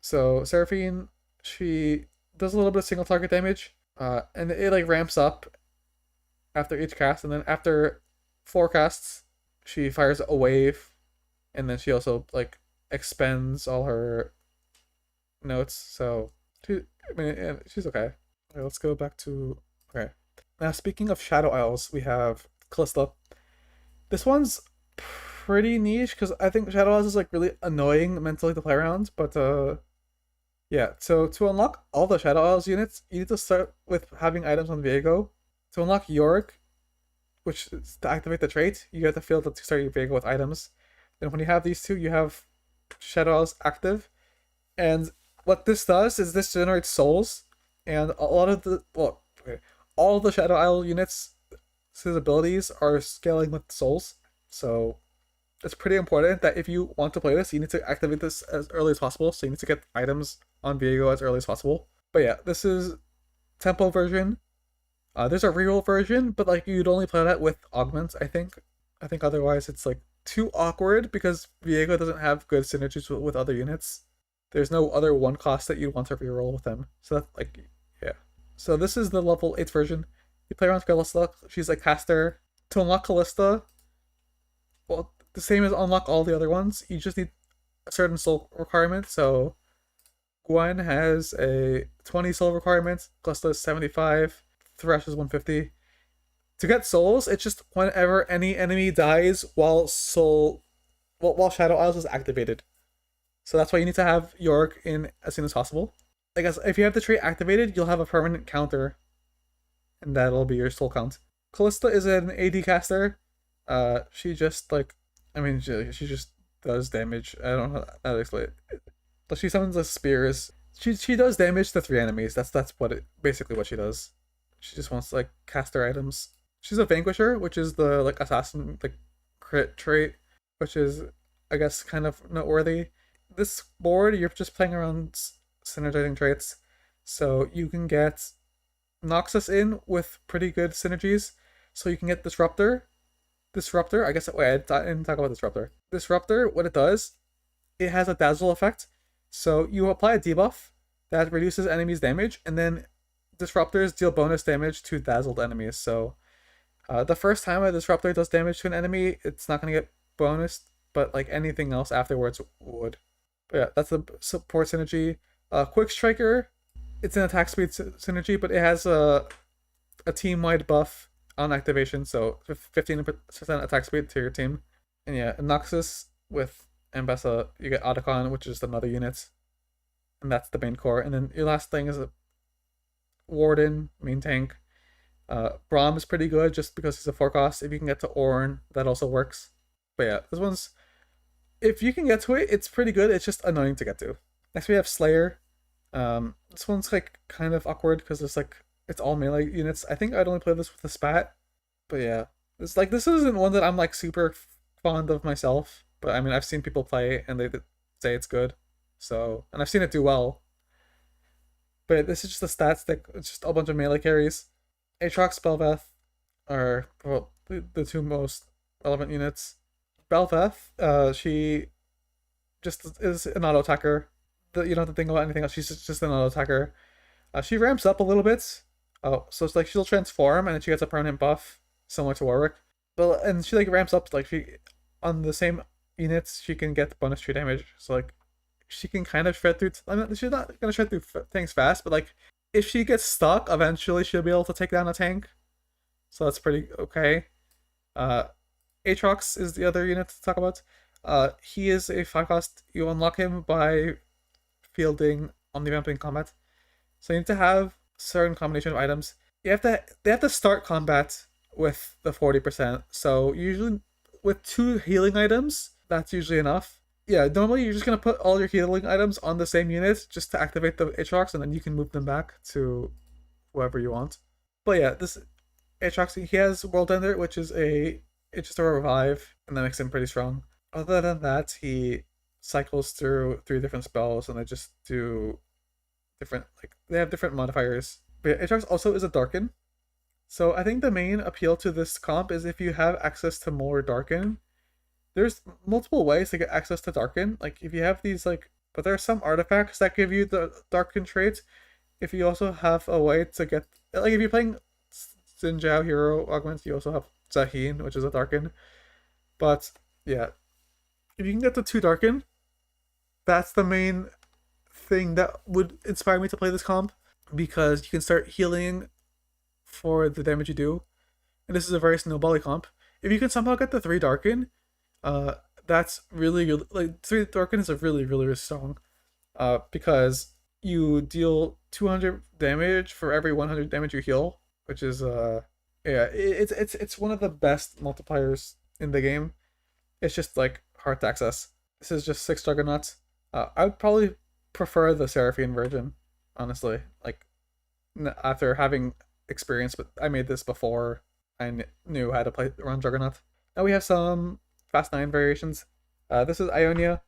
So Seraphine, she does a little bit of single target damage, and it like ramps up after each cast, and then after 4 casts, she fires a wave, and then she also like expends all her notes. So I mean, she's okay. Okay, let's go back to okay. Now speaking of Shadow Isles, we have Callista. This one's pretty niche because I think Shadow Isles is like really annoying mentally to play around, but yeah. So to unlock all the Shadow Isles units, you need to start with having items on Viego. To unlock Yorick, which is to activate the trait, you have to fill the 2-star Viego with items. Then when you have these two, you have Shadow Isles active. And what this does is this generates souls, and a lot of the all the Shadow Isle units, his abilities are scaling with souls. So it's pretty important that if you want to play this, you need to activate this as early as possible. So you need to get items on Viego as early as possible. But yeah, this is tempo version. There's a reroll version, but like you'd only play that with augments, I think. I think otherwise it's like too awkward because Viego doesn't have good synergies with other units. There's no other 1 cost that you'd want to reroll with them. So that's like, yeah. So this is the level 8 version. You play around Callista. She's a caster. To unlock Callista, well, the same as unlock all the other ones. You just need a certain soul requirement. So Gwen has a 20 soul requirement. Callista is 75. Thresh is 150. To get souls, it's just whenever any enemy dies while Shadow Isles is activated. So that's why you need to have Yorick in as soon as possible. I guess if you have the trait activated, you'll have a permanent counter, and that'll be your soul count. Callista is an AD caster. She just like, I mean, she just does damage. I don't know how to explain it. But she summons the spears. She does damage to 3 enemies. That's what it basically what she does. She just wants like caster items. She's a vanquisher, which is the like assassin like crit trait, which is I guess kind of noteworthy. This board you're just playing around synergizing traits, so you can get Noxus in with pretty good synergies. So you can get Disruptor. Disruptor, I guess. Wait, I didn't talk about Disruptor. Disruptor, what it does, it has a dazzle effect. So you apply a debuff that reduces enemies' damage, and then disruptors deal bonus damage to dazzled enemies. So the first time a disruptor does damage to an enemy, it's not gonna get bonus, but like anything else afterwards would. But yeah, that's the support synergy. Quick Striker, it's an attack speed synergy, but it has a team wide buff on activation, so 15% attack speed to your team. And yeah, Noxus with Ambessa, you get Otacon, which is another unit, and that's the main core. And then your last thing is a Warden, main tank. Braum is pretty good just because he's a 4 cost. If you can get to Ornn, that also works. But yeah, this one's, if you can get to it, it's pretty good. It's just annoying to get to. Next we have Slayer. This one's like kind of awkward because it's all melee units. I think I'd only play this with a spat. But yeah, this isn't one that I'm like super fond of myself. But I mean, I've seen people play and they say it's good. So, and I've seen it do well. But this is just a stat stick. It's just a bunch of melee carries. Aatrox, Bel'Veth are well, the two most relevant units. Bel'Veth, she just is an auto attacker. You don't have to think about anything else. She's just an auto attacker. She ramps up a little bit. Oh, so it's like she'll transform and then she gets a permanent buff, similar to Warwick. But and she like ramps up like she on the same units she can get bonus tree damage. So like she can kind of shred through. I mean, she's not gonna shred through things fast, but like if she gets stuck, eventually she'll be able to take down a tank. So that's pretty okay. Aatrox is the other unit to talk about. He is a 5 cost. You unlock him by fielding Omnivamp in combat. So you need to have certain combination of items. They have to start combat with the 40%. So usually with 2 healing items, that's usually enough. Yeah, normally you're just gonna put all your healing items on the same unit just to activate the Aatrox, and then you can move them back to whoever you want. But yeah, this Aatrox, he has World Ender, which is it's just a revive, and that makes him pretty strong. Other than that, he cycles through 3 different spells, and they just do different, like, they have different modifiers. But yeah, Aatrox also is a Darken. So I think the main appeal to this comp is if you have access to more Darken. There's multiple ways to get access to Darken. Like, if you have these, like, but there are some artifacts that give you the Darken traits. If you also have a way to get, like, if you're playing Xinjiao hero augments, you also have Zaheen, which is a Darken. But yeah, if you can get the 2 Darken, that's the main thing that would inspire me to play this comp, because you can start healing for the damage you do, and this is a very snowbally comp. If you can somehow get the 3 Darken, that's really like 3 Darken is a really strong, because you deal 200 damage for every 100 damage you heal, which is yeah, it's one of the best multipliers in the game. It's just like hard to access. This is just 6 Juggernauts. I would probably prefer the Seraphine version, honestly. Like, after having experience, but I made this before I knew how to run Juggernaut. Now we have some Fast 9 variations. This is Ionia.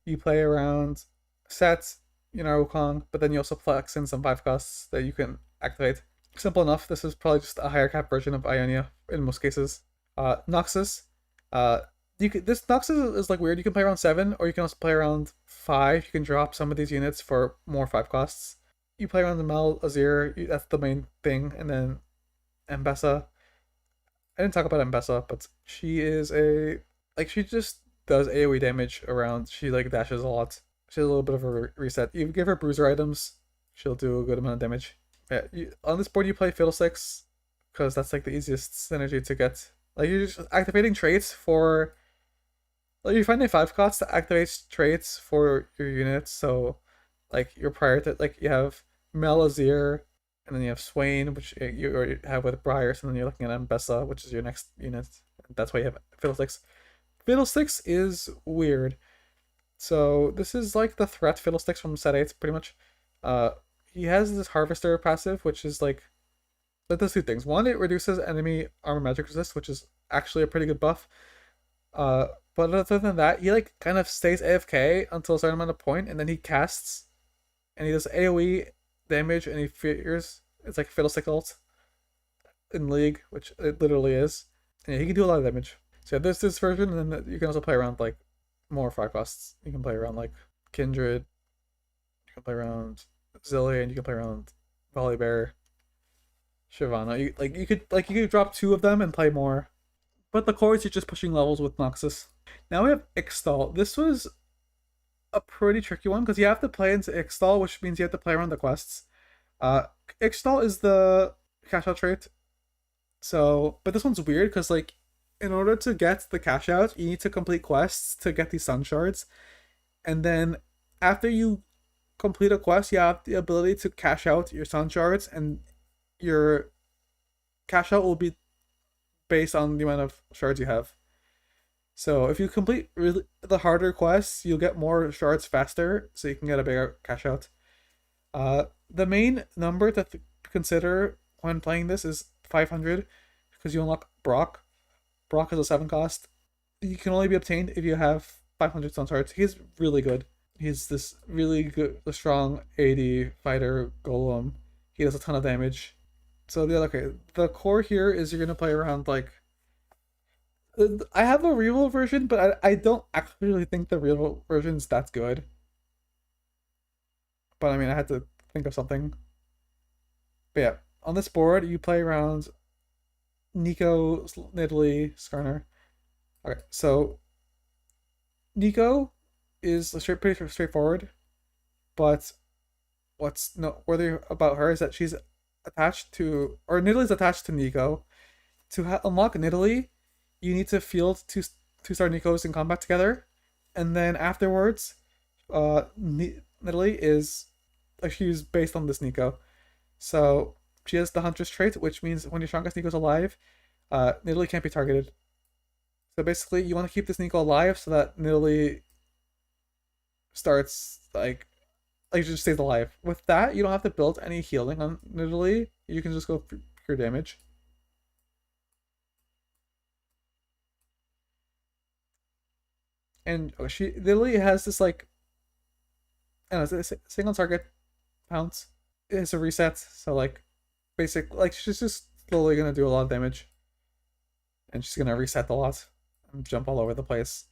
You play around sets, Wukong, but then you also flex in some 5 costs that you can activate. Simple enough. This is probably just a higher cap version of Ionia in most cases. Noxus. This Noxus is like weird. You can play around 7, or you can also play around 5. You can drop some of these units for more 5 costs. You play around the Mel Azir, that's the main thing, and then Ambessa. I didn't talk about Ambessa, but she is she just does AoE damage around. She like dashes a lot. She has a little bit of a reset. You give her bruiser items, she'll do a good amount of damage. Yeah, on this board you play Fiddlesticks, because that's like the easiest synergy to get. Like, you're just activating traits for, like, you're finding 5 costs to activate traits for your units, so Like your prior to like you have Malazir, and then you have Swain, which you already have with Briars, and then you're looking at Mbessa, which is your next unit. That's why you have Fiddlesticks. Fiddlesticks is weird. So this is like the threat Fiddlesticks from set 8, pretty much. Uh, he has this Harvester passive, which is like it does two things. One, it reduces enemy armor magic resist, which is actually a pretty good buff. Uh, but other than that, he like kind of stays AFK until a certain amount of point, and then he casts, and he does AOE damage, and he fears it's like Fiddlestick ult in League, which it literally is. And yeah, he can do a lot of damage. So yeah, there's this version, and then you can also play around like more 5 costs. You can play around like Kindred, you can play around Zillion, you can play around Volibear, Shyvana. You could drop 2 of them and play more. But the core is you're just pushing levels with Noxus. Now we have Ixtal. This was a pretty tricky one because you have to play into Ixtal, which means you have to play around the quests. Uh, Ixtal is the cash out trait. So, but this one's weird because like, in order to get the cash out, you need to complete quests to get these sun shards, and then after you complete a quest, you have the ability to cash out your sun shards, and your cash out will be based on the amount of shards you have. So if you complete really the harder quests, you'll get more shards faster, so you can get a bigger cash out. The main number to consider when playing this is 500, because you unlock Brock. Brock has a 7 cost. He can only be obtained if you have 500 sun shards. He's really good. He's this really good, strong 80 fighter golem. He does a ton of damage. So the okay, the core here is you're gonna play around like. I have a reroll version, but I don't actually think the reroll version's that good. But I mean, I had to think of something. But yeah, on this board, you play around Nico, Nidalee, Skarner. Okay, so Nico is pretty straightforward, but what's noteworthy about her is that she's attached to, or Nidalee's attached to Nico. To unlock Nidalee, you need to field two-star Nikos in combat together, and then afterwards, Nidalee is she's based on this Nico. So she has the Huntress trait, which means when your strongest Nico's alive, Nidalee can't be targeted. So basically, you want to keep this Nico alive so that Nidalee starts just stays alive. With that, you don't have to build any healing on Nidalee. You can just go pure damage. And she Nidalee has this like, I don't know, it's a single target pounce. It's a reset, so like she's just slowly gonna do a lot of damage, and she's gonna reset a lot and jump all over the place.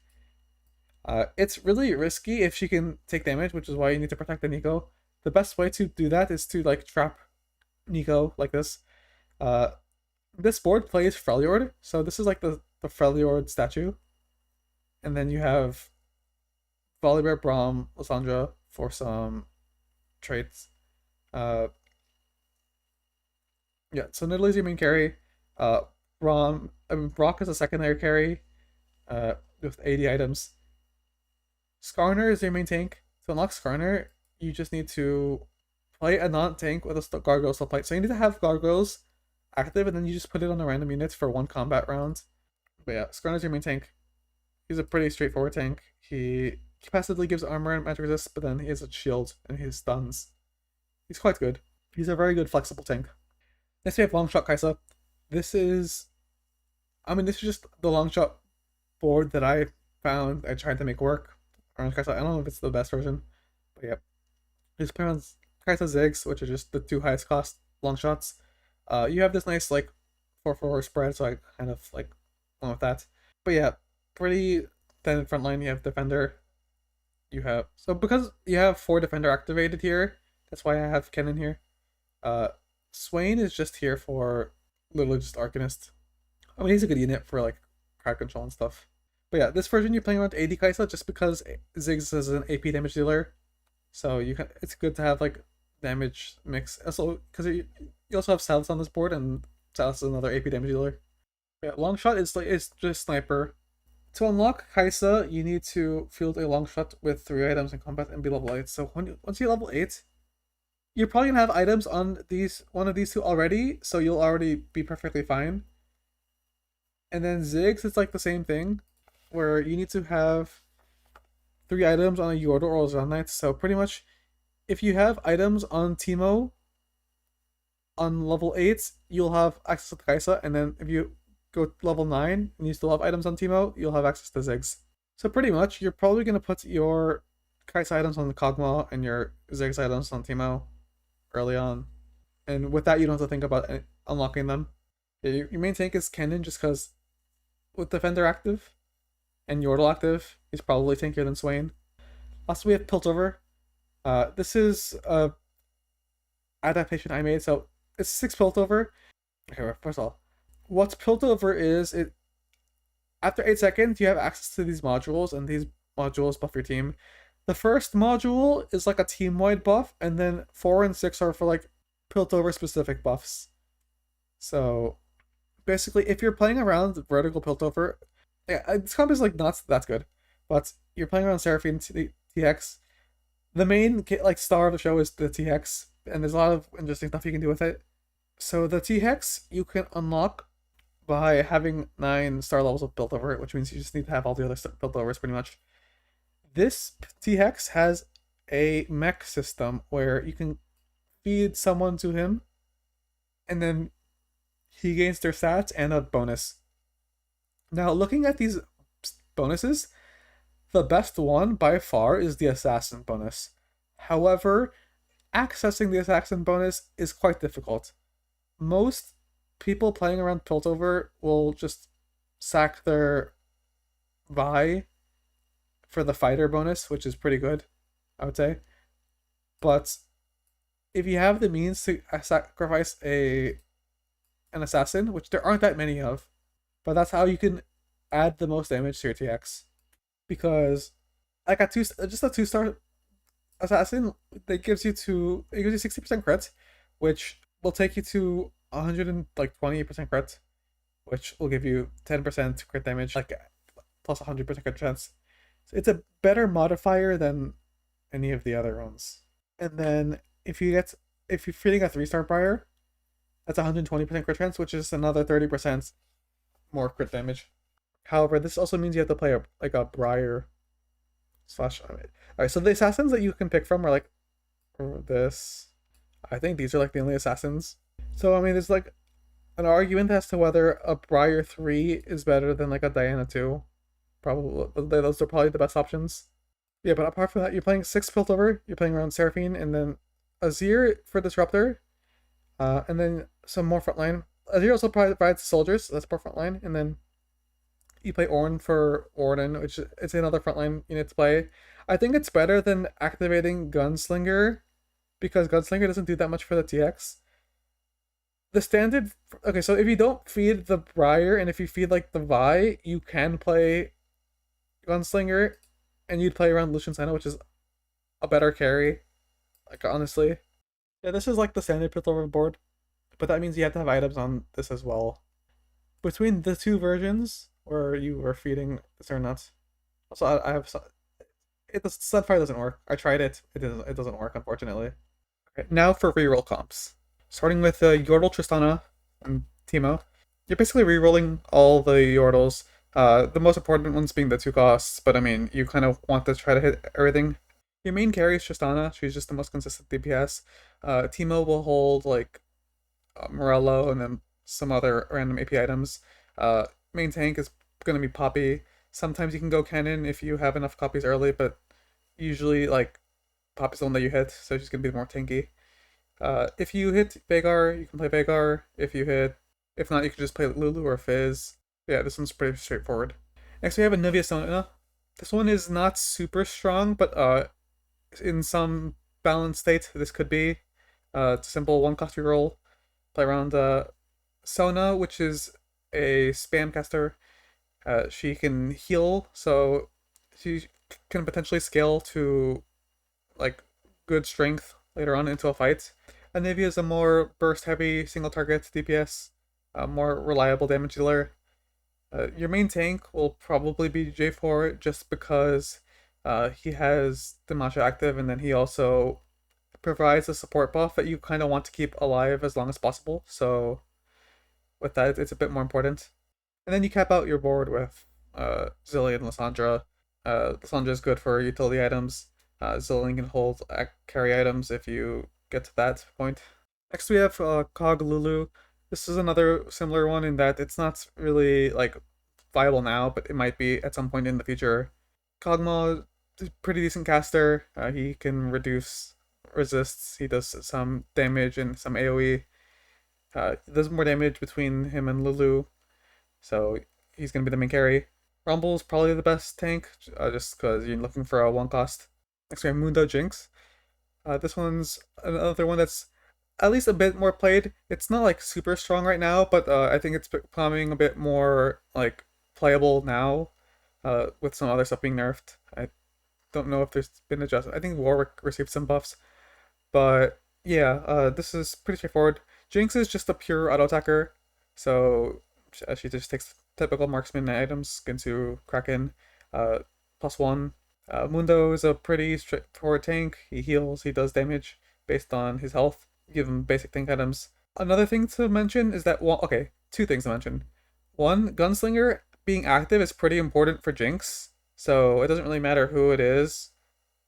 It's really risky if she can take damage, which is why you need to protect the Nico. The best way to do that is to like trap Nico like this. This board plays Freljord, so this is like the Freljord statue, and then you have Volibear, Braum, Lysandra for some traits. Yeah, so Nidalee's your main carry. Brock is a secondary carry, with 80 items. Skarner is your main tank. To unlock Skarner, you just need to play a non-tank with a Gargoyle still play. So you need to have Gargoyles active, and then you just put it on a random unit for 1 combat round. But yeah, Skarner's your main tank. He's a pretty straightforward tank. He passively gives armor and magic resist, but then he has a shield and he stuns. He's quite good. He's a very good flexible tank. Next we have Longshot Kaisa. This is just the Longshot board that I found. I tried to make work around Kaisa. I don't know if it's the best version, but yeah. Just play on Kaisa Ziggs, which are just the 2 highest cost Longshots. You have this nice like 4/4 spread, so I kind of like went with that. But yeah, pretty thin front line. You have Defender. Because you have 4 Defender activated here, that's why I have Kennen here. Swain is just here for literally just Arcanist. I mean, he's a good unit for like crowd control and stuff. But yeah, this version you're playing around 80 Kaisa just because Ziggs is an AP damage dealer. So it's good to have like damage mix. Also, because you also have Salus on this board, and Salus is another AP damage dealer. Yeah, Longshot is just sniper. To unlock Kaisa, you need to field a long shot with 3 items in combat and be level 8. So once you level 8, you're probably gonna have items on one of these two already, so you'll already be perfectly fine. And then Ziggs, it's like the same thing, where you need to have 3 items on a Yordle or a Zon Knight. So pretty much, if you have items on Teemo on level 8, you'll have access to Kaisa, and then if you go level 9 and you still have items on Teemo, you'll have access to Ziggs. So pretty much, you're probably going to put your Kaisa items on the Kog'Maw and your Ziggs items on Teemo early on. And with that, you don't have to think about unlocking them. Your main tank is Kennen just because with Defender active and Yordle active, he's probably tankier than Swain. Also, we have Piltover. This is a adaptation I made, so it's 6 Piltover. Okay, first of all, what Piltover is, it after 8 seconds, you have access to these modules, and these modules buff your team. The first module is like a team-wide buff, and then 4 and 6 are for like Piltover specific buffs. So basically, if you're playing around vertical Piltover, yeah, this comp is like not that good, but you're playing around Seraphine TX. The main like star of the show is the TX, and there's a lot of interesting stuff you can do with it. So the TX you can unlock by having 9 star levels of Piltover, which means you just need to have all the other Piltovers pretty much. This TX has a mech system where you can feed someone to him, and then he gains their stats and a bonus. Now, looking at these bonuses, the best one by far is the Assassin bonus. However, accessing the Assassin bonus is quite difficult. Most people playing around Piltover will just sack their Vi for the Fighter bonus, which is pretty good, I would say. But if you have the means to sacrifice an Assassin, which there aren't that many of, but that's how you can add the most damage to your TX. Because like just a 2-star Assassin, that gives you 60% crit, which will take you to 120% crit, which will give you 10% crit damage, like plus 100% crit chance. So it's a better modifier than any of the other ones. And then if you're feeding a 3-star Briar, that's 120% crit chance, which is another 30% more crit damage. However, this also means you have to play a Briar slash. Alright, so the assassins that you can pick from are like this. I think these are like the only assassins. So I mean, there's like an argument as to whether a Briar 3 is better than like a Diana 2. Probably those are probably the best options. Yeah, but apart from that, you're playing 6 Piltover, you're playing around Seraphine, and then Azir for Disruptor, and then some more frontline. Azir also provides soldiers, so that's more frontline, and then you play Ornn for Warden, which is another frontline unit to play. I think it's better than activating Gunslinger, because Gunslinger doesn't do that much for the TX. The standard... Okay, so if you don't feed the Briar, and if you feed like the Vi, you can play Gunslinger, and you'd play around Lucian Senna, which is a better carry, like honestly. Yeah, this is like the standard Piltover board, but that means you have to have items on this as well. Between the two versions, where you were feeding the nuts. Also, I have the Sunfire doesn't work. I tried it. It doesn't work, unfortunately. Okay, now for reroll comps. Starting with Yordle, Tristana, and Teemo. You're basically rerolling all the Yordles. The most important ones being the 2 costs, but I mean, you kind of want to try to hit everything. Your main carry is Tristana. She's just the most consistent DPS. Teemo will hold like Morello and then some other random AP items. Main tank is going to be Poppy. Sometimes you can go Kennen if you have enough copies early, but usually like Poppy's the one that you hit, so she's going to be more tanky. If you hit Veigar, you can play Veigar. If not, you can just play Lulu or Fizz. Yeah, this one's pretty straightforward. Next we have Anivia Sona. This one is not super strong, but in some balanced state, this could be. It's a simple 1-cost reroll. Play around Sona, which is a spam caster. She can heal, so she can potentially scale to like good strength later on into a fight. Anivia is a more burst heavy single target DPS, more reliable damage dealer. Your main tank will probably be J4 just because he has Demasha active, and then he also provides a support buff that you kind of want to keep alive as long as possible. So with that, it's a bit more important. And then you cap out your board with Zillion and Lissandra. Lissandra is good for utility items. Zillion can hold carry items if you get to that point. Next we have Cog Lulu. This is another similar one in that it's not really like viable now, but it might be at some point in the future. Kog'Maw is a pretty decent caster. He can reduce resists. He does some damage and some AoE. There's more damage between him and Lulu, so he's gonna be the main carry. Rumble's probably the best tank, just because you're looking for a one cost. Next we have Mundo Jinx. This one's another one that's at least a bit more played. It's not like super strong right now, but I think it's becoming a bit more like playable now, with some other stuff being nerfed. I don't know if there's been adjustment. I think Warwick received some buffs, but yeah, this is pretty straightforward. Jinx is just a pure auto attacker, so she just takes typical marksman items into Kraken, +1. Mundo is a pretty straightforward tank. He heals, he does damage based on his health. Give him basic tank items. Another thing to mention is that, well, okay, two things to mention. One, Gunslinger being active is pretty important for Jinx, so it doesn't really matter who it is,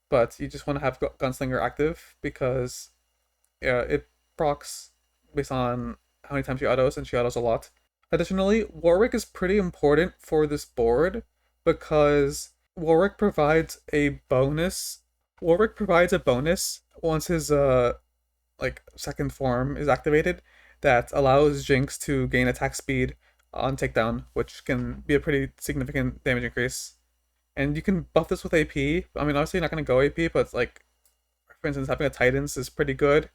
but you just want to have Gunslinger active because yeah, it procs based on how many times she autos, and she autos a lot. Additionally, Warwick is pretty important for this board because Warwick provides a bonus. Warwick provides a bonus once his like second form is activated that allows Jinx to gain attack speed on takedown, which can be a pretty significant damage increase. And you can buff this with AP. I mean, obviously you're not going to go AP, but like, for instance, having a Titans is pretty good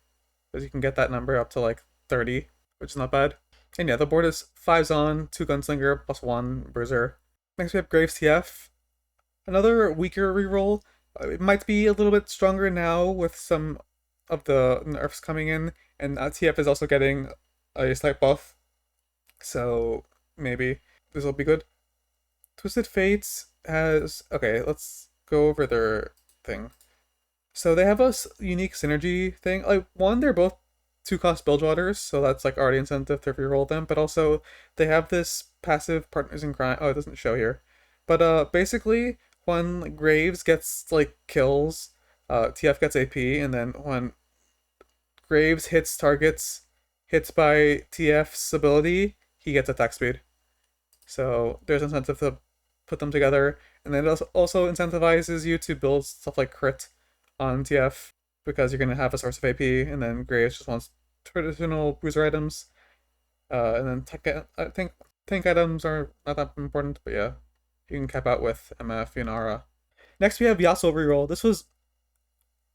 because you can get that number up to like 30, which is not bad. And yeah, the board is 5 Zon, 2 Gunslinger, +1 Bruiser. Next we have Graves TF. Another weaker reroll. It might be a little bit stronger now with some of the nerfs coming in, and TF is also getting a slight buff, so maybe this will be good. Twisted Fates has... Okay, let's go over their thing. So they have a unique synergy thing. Like, one, they're both 2-cost Bilgewatters, so that's like already incentive to reroll them, but also they have this passive Partners in Crime. Oh, it doesn't show here. But basically, when Graves gets like kills, TF gets AP, and then when Graves hits targets hits by TF's ability, he gets attack speed. So there's incentive to put them together, and then it also incentivizes you to build stuff like crit on TF because you're gonna have a source of AP, and then Graves just wants traditional bruiser items, and then I think tank items are not that important, but yeah, you can cap out with MF Yunara. Next we have Yasuo reroll.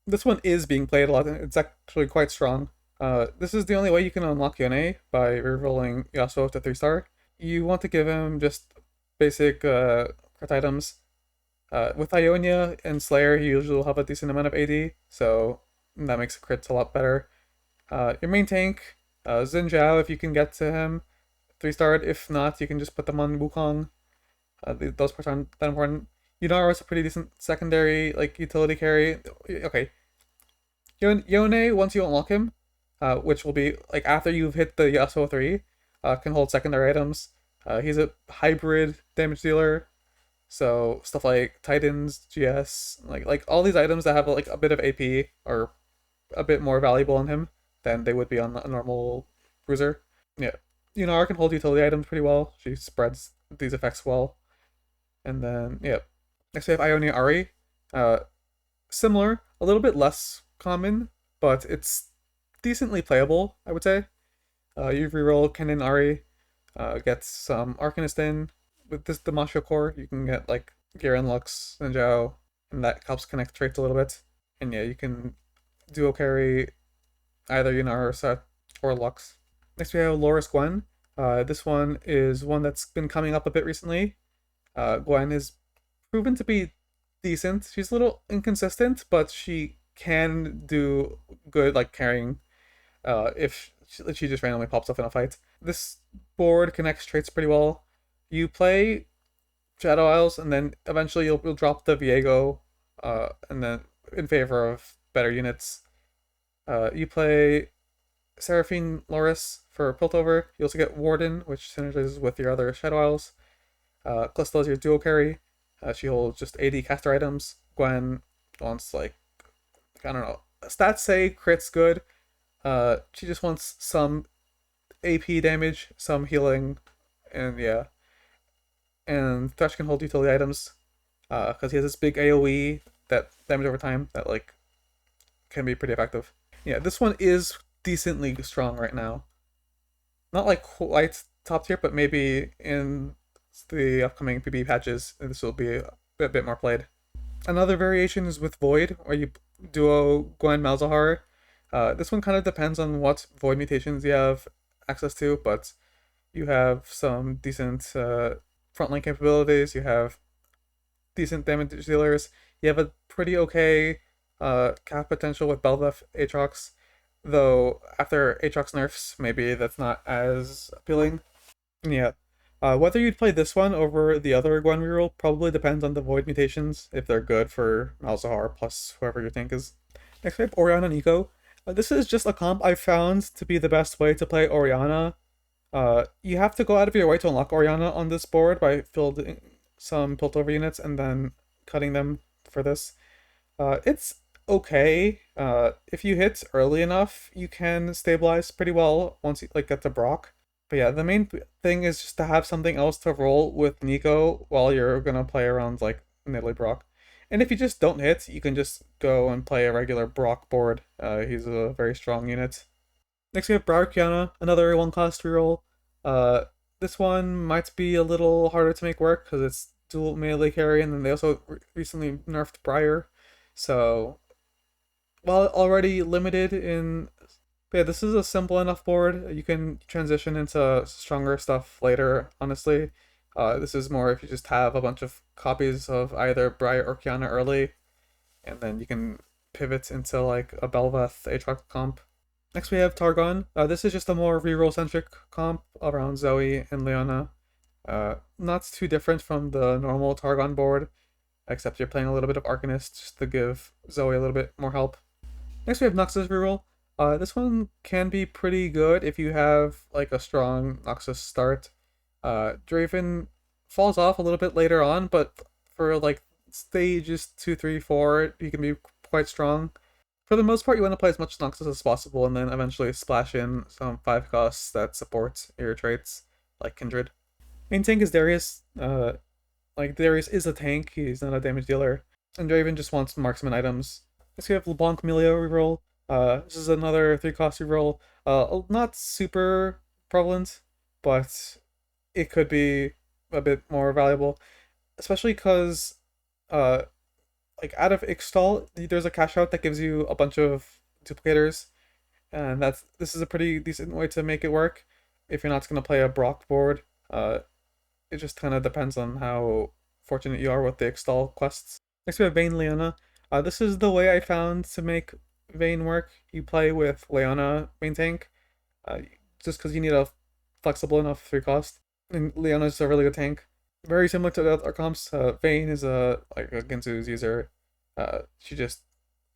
This one is being played a lot, and it's actually quite strong. This is the only way you can unlock Yone, by rerolling Yasuo to 3-star. You want to give him just basic crit items. With Ionia and Slayer, he usually will have a decent amount of AD, so that makes the crits a lot better. Your main tank, Xin Zhao, if you can get to him, 3-starred. If not, you can just put them on Wukong. Those parts aren't that important. Yunara is a pretty decent secondary, like, utility carry. Okay. Yone, once you unlock him, which will be, like, after you've hit the Yasuo 3, can hold secondary items. He's a hybrid damage dealer, so stuff like Titans, GS, like all these items that have, like, a bit of AP are a bit more valuable on him than they would be on a normal bruiser. Yeah. Yunara can hold utility items pretty well. She spreads these effects well. And then, yeah. Next we have Ionia Ari. Similar, a little bit less common, but it's decently playable, I would say. You reroll Kennen Ari, get some Arcanist in. With this Demacia core, you can get like Garen Lux, and Zhao, and that helps connect traits a little bit. And yeah, you can duo carry either Yunara or Set or Lux. Next we have Loris Gwen. This one is one that's been coming up a bit recently. Gwen is proven to be decent. She's a little inconsistent, but she can do good, like, carrying if she just randomly pops up in a fight. This board connects traits pretty well. You play Shadow Isles, and then eventually you'll drop the Viego, and then in favor of better units. You play Seraphine Loris for Piltover. You also get Warden, which synergizes with your other Shadow Isles. Callisto is your duo carry. She holds just 80 caster items. Gwen wants like, I don't know. Stats say crit's good. She just wants some AP damage, some healing, and yeah. And Thresh can hold utility items because he has this big AOE that damage over time that like can be pretty effective. Yeah, this one is decently strong right now. Not like quite top tier, but maybe in the upcoming PB patches, this will be a bit more played. Another variation is with Void, where you duo Gwen Malzahar. This one kind of depends on what Void mutations you have access to, but you have some decent frontline capabilities. You have decent damage dealers. You have a pretty okay cap potential with Belveth Aatrox, though after Aatrox nerfs, maybe that's not as appealing. Yeah. Whether you'd play this one over the other Gwen reroll probably depends on the Void mutations, if they're good for Malzahar plus whoever your tank is. Next we have Orianna Nico. This is just a comp I found to be the best way to play Orianna. You have to go out of your way to unlock Orianna on this board by building some Piltover units and then cutting them for this. It's okay. If you hit early enough, you can stabilize pretty well once you like get to Brock. But yeah, the main thing is just to have something else to roll with Nico while you're gonna play around like Nidalee Brock. And if you just don't hit, you can just go and play a regular Brock board. He's a very strong unit. Next we have Briar Kiana, another one cost reroll. This one might be a little harder to make work because it's dual melee carry, and then they also recently nerfed Briar. So while already limited in, yeah, this is a simple enough board. You can transition into stronger stuff later. Honestly, this is more if you just have a bunch of copies of either Briar or Kiana early, and then you can pivot into like a Belveth Aatrox comp. Next we have Targon. This is just a more reroll centric comp around Zoe and Leona. Not too different from the normal Targon board, except you're playing a little bit of Arcanist just to give Zoe a little bit more help. Next we have Noxus reroll. This one can be pretty good if you have like a strong Noxus start. Draven falls off a little bit later on, but for like stages 2, 3, 4, he can be quite strong. For the most part, you want to play as much Noxus as possible, and then eventually splash in some 5 costs that support your traits, like Kindred. Main tank is Darius. Like Darius is a tank, he's not a damage dealer, and Draven just wants marksman items. Next we have LeBlanc Melio reroll. This is another 3-cost reroll. Not super prevalent, but it could be a bit more valuable, especially because like out of Ixtal, there's a cash out that gives you a bunch of duplicators, and this is a pretty decent way to make it work. If you're not gonna play a Brock board, it just kind of depends on how fortunate you are with the Ixtal quests. Next we have Vayne Leona. This is the way I found to make Vayne work. You play with Leona main tank, just because you need a flexible enough 3-cost, and Leona's a really good tank. Very similar to the other comps. Vayne is a Ginsu's user. She just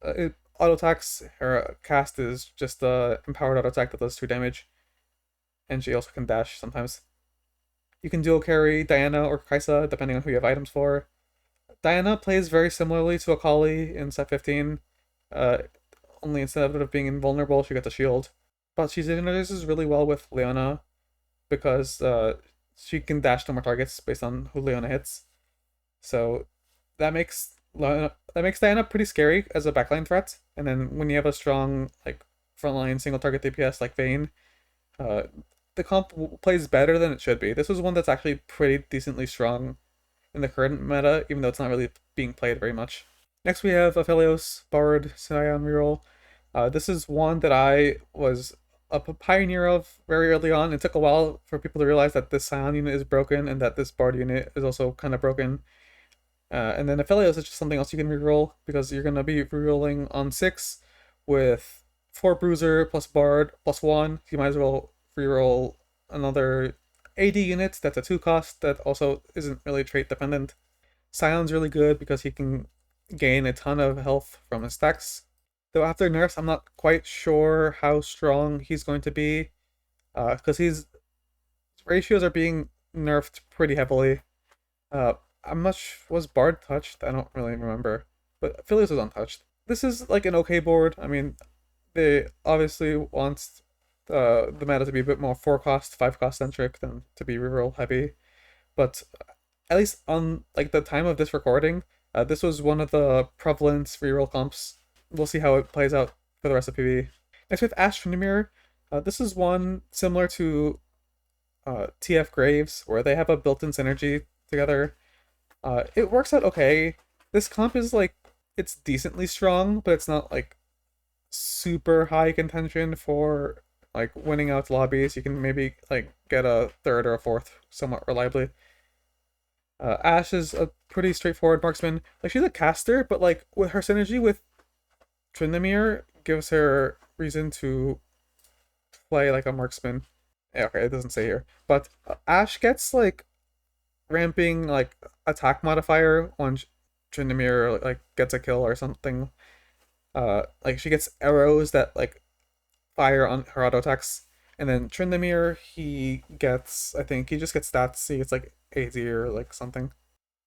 it auto attacks. Her cast is just empowered auto attack that does 2 damage, and she also can dash sometimes. You can dual carry Diana or Kaisa depending on who you have items for. Diana plays very similarly to Akali in set 15. Only instead of being invulnerable, she gets a shield. But she synergizes really well with Leona because she can dash to more targets based on who Leona hits. So that makes Diana pretty scary as a backline threat. And then when you have a strong like frontline single target DPS like Vayne, the comp plays better than it should be. This is one that's actually pretty decently strong in the current meta, even though it's not really being played very much. Next we have Aphelios Bard Scion reroll. This is one that I was a pioneer of very early on. It took a while for people to realize that this Scion unit is broken and that this Bard unit is also kind of broken. And then Aphelios is just something else you can reroll because you're going to be rerolling on 6 with 4 Bruiser plus Bard plus 1. You might as well reroll another AD unit that's a 2 cost that also isn't really trait dependent. Scion's really good because he can gain a ton of health from his stacks. Though after nerfs, I'm not quite sure how strong he's going to be, because his ratios are being nerfed pretty heavily. I'm not was Bard touched? I don't really remember, but Philios was untouched. This is like an okay board. I mean, they obviously want the meta to be a bit more 4 cost, 5 cost centric than to be reroll heavy, but at least on like the time of this recording, this was one of the prevalent reroll comps. We'll see how it plays out for the rest of PvE. Next we have Ash Tryndamere. This is one similar to TF Graves, where they have a built-in synergy together. It works out okay. This comp is like, it's decently strong, but it's not like super high contention for like winning out lobbies. You can maybe like get a third or a fourth somewhat reliably. Ash is a pretty straightforward marksman. Like, she's a caster, but like with her synergy with Tryndamere gives her reason to play like a marksman. Yeah, okay, it doesn't say here. But Ash gets like ramping like attack modifier when Tryndamere like gets a kill or something. Like she gets arrows that like fire on her auto attacks, and then Tryndamere, he gets, I think he just gets stats. He gets like AZ or like something.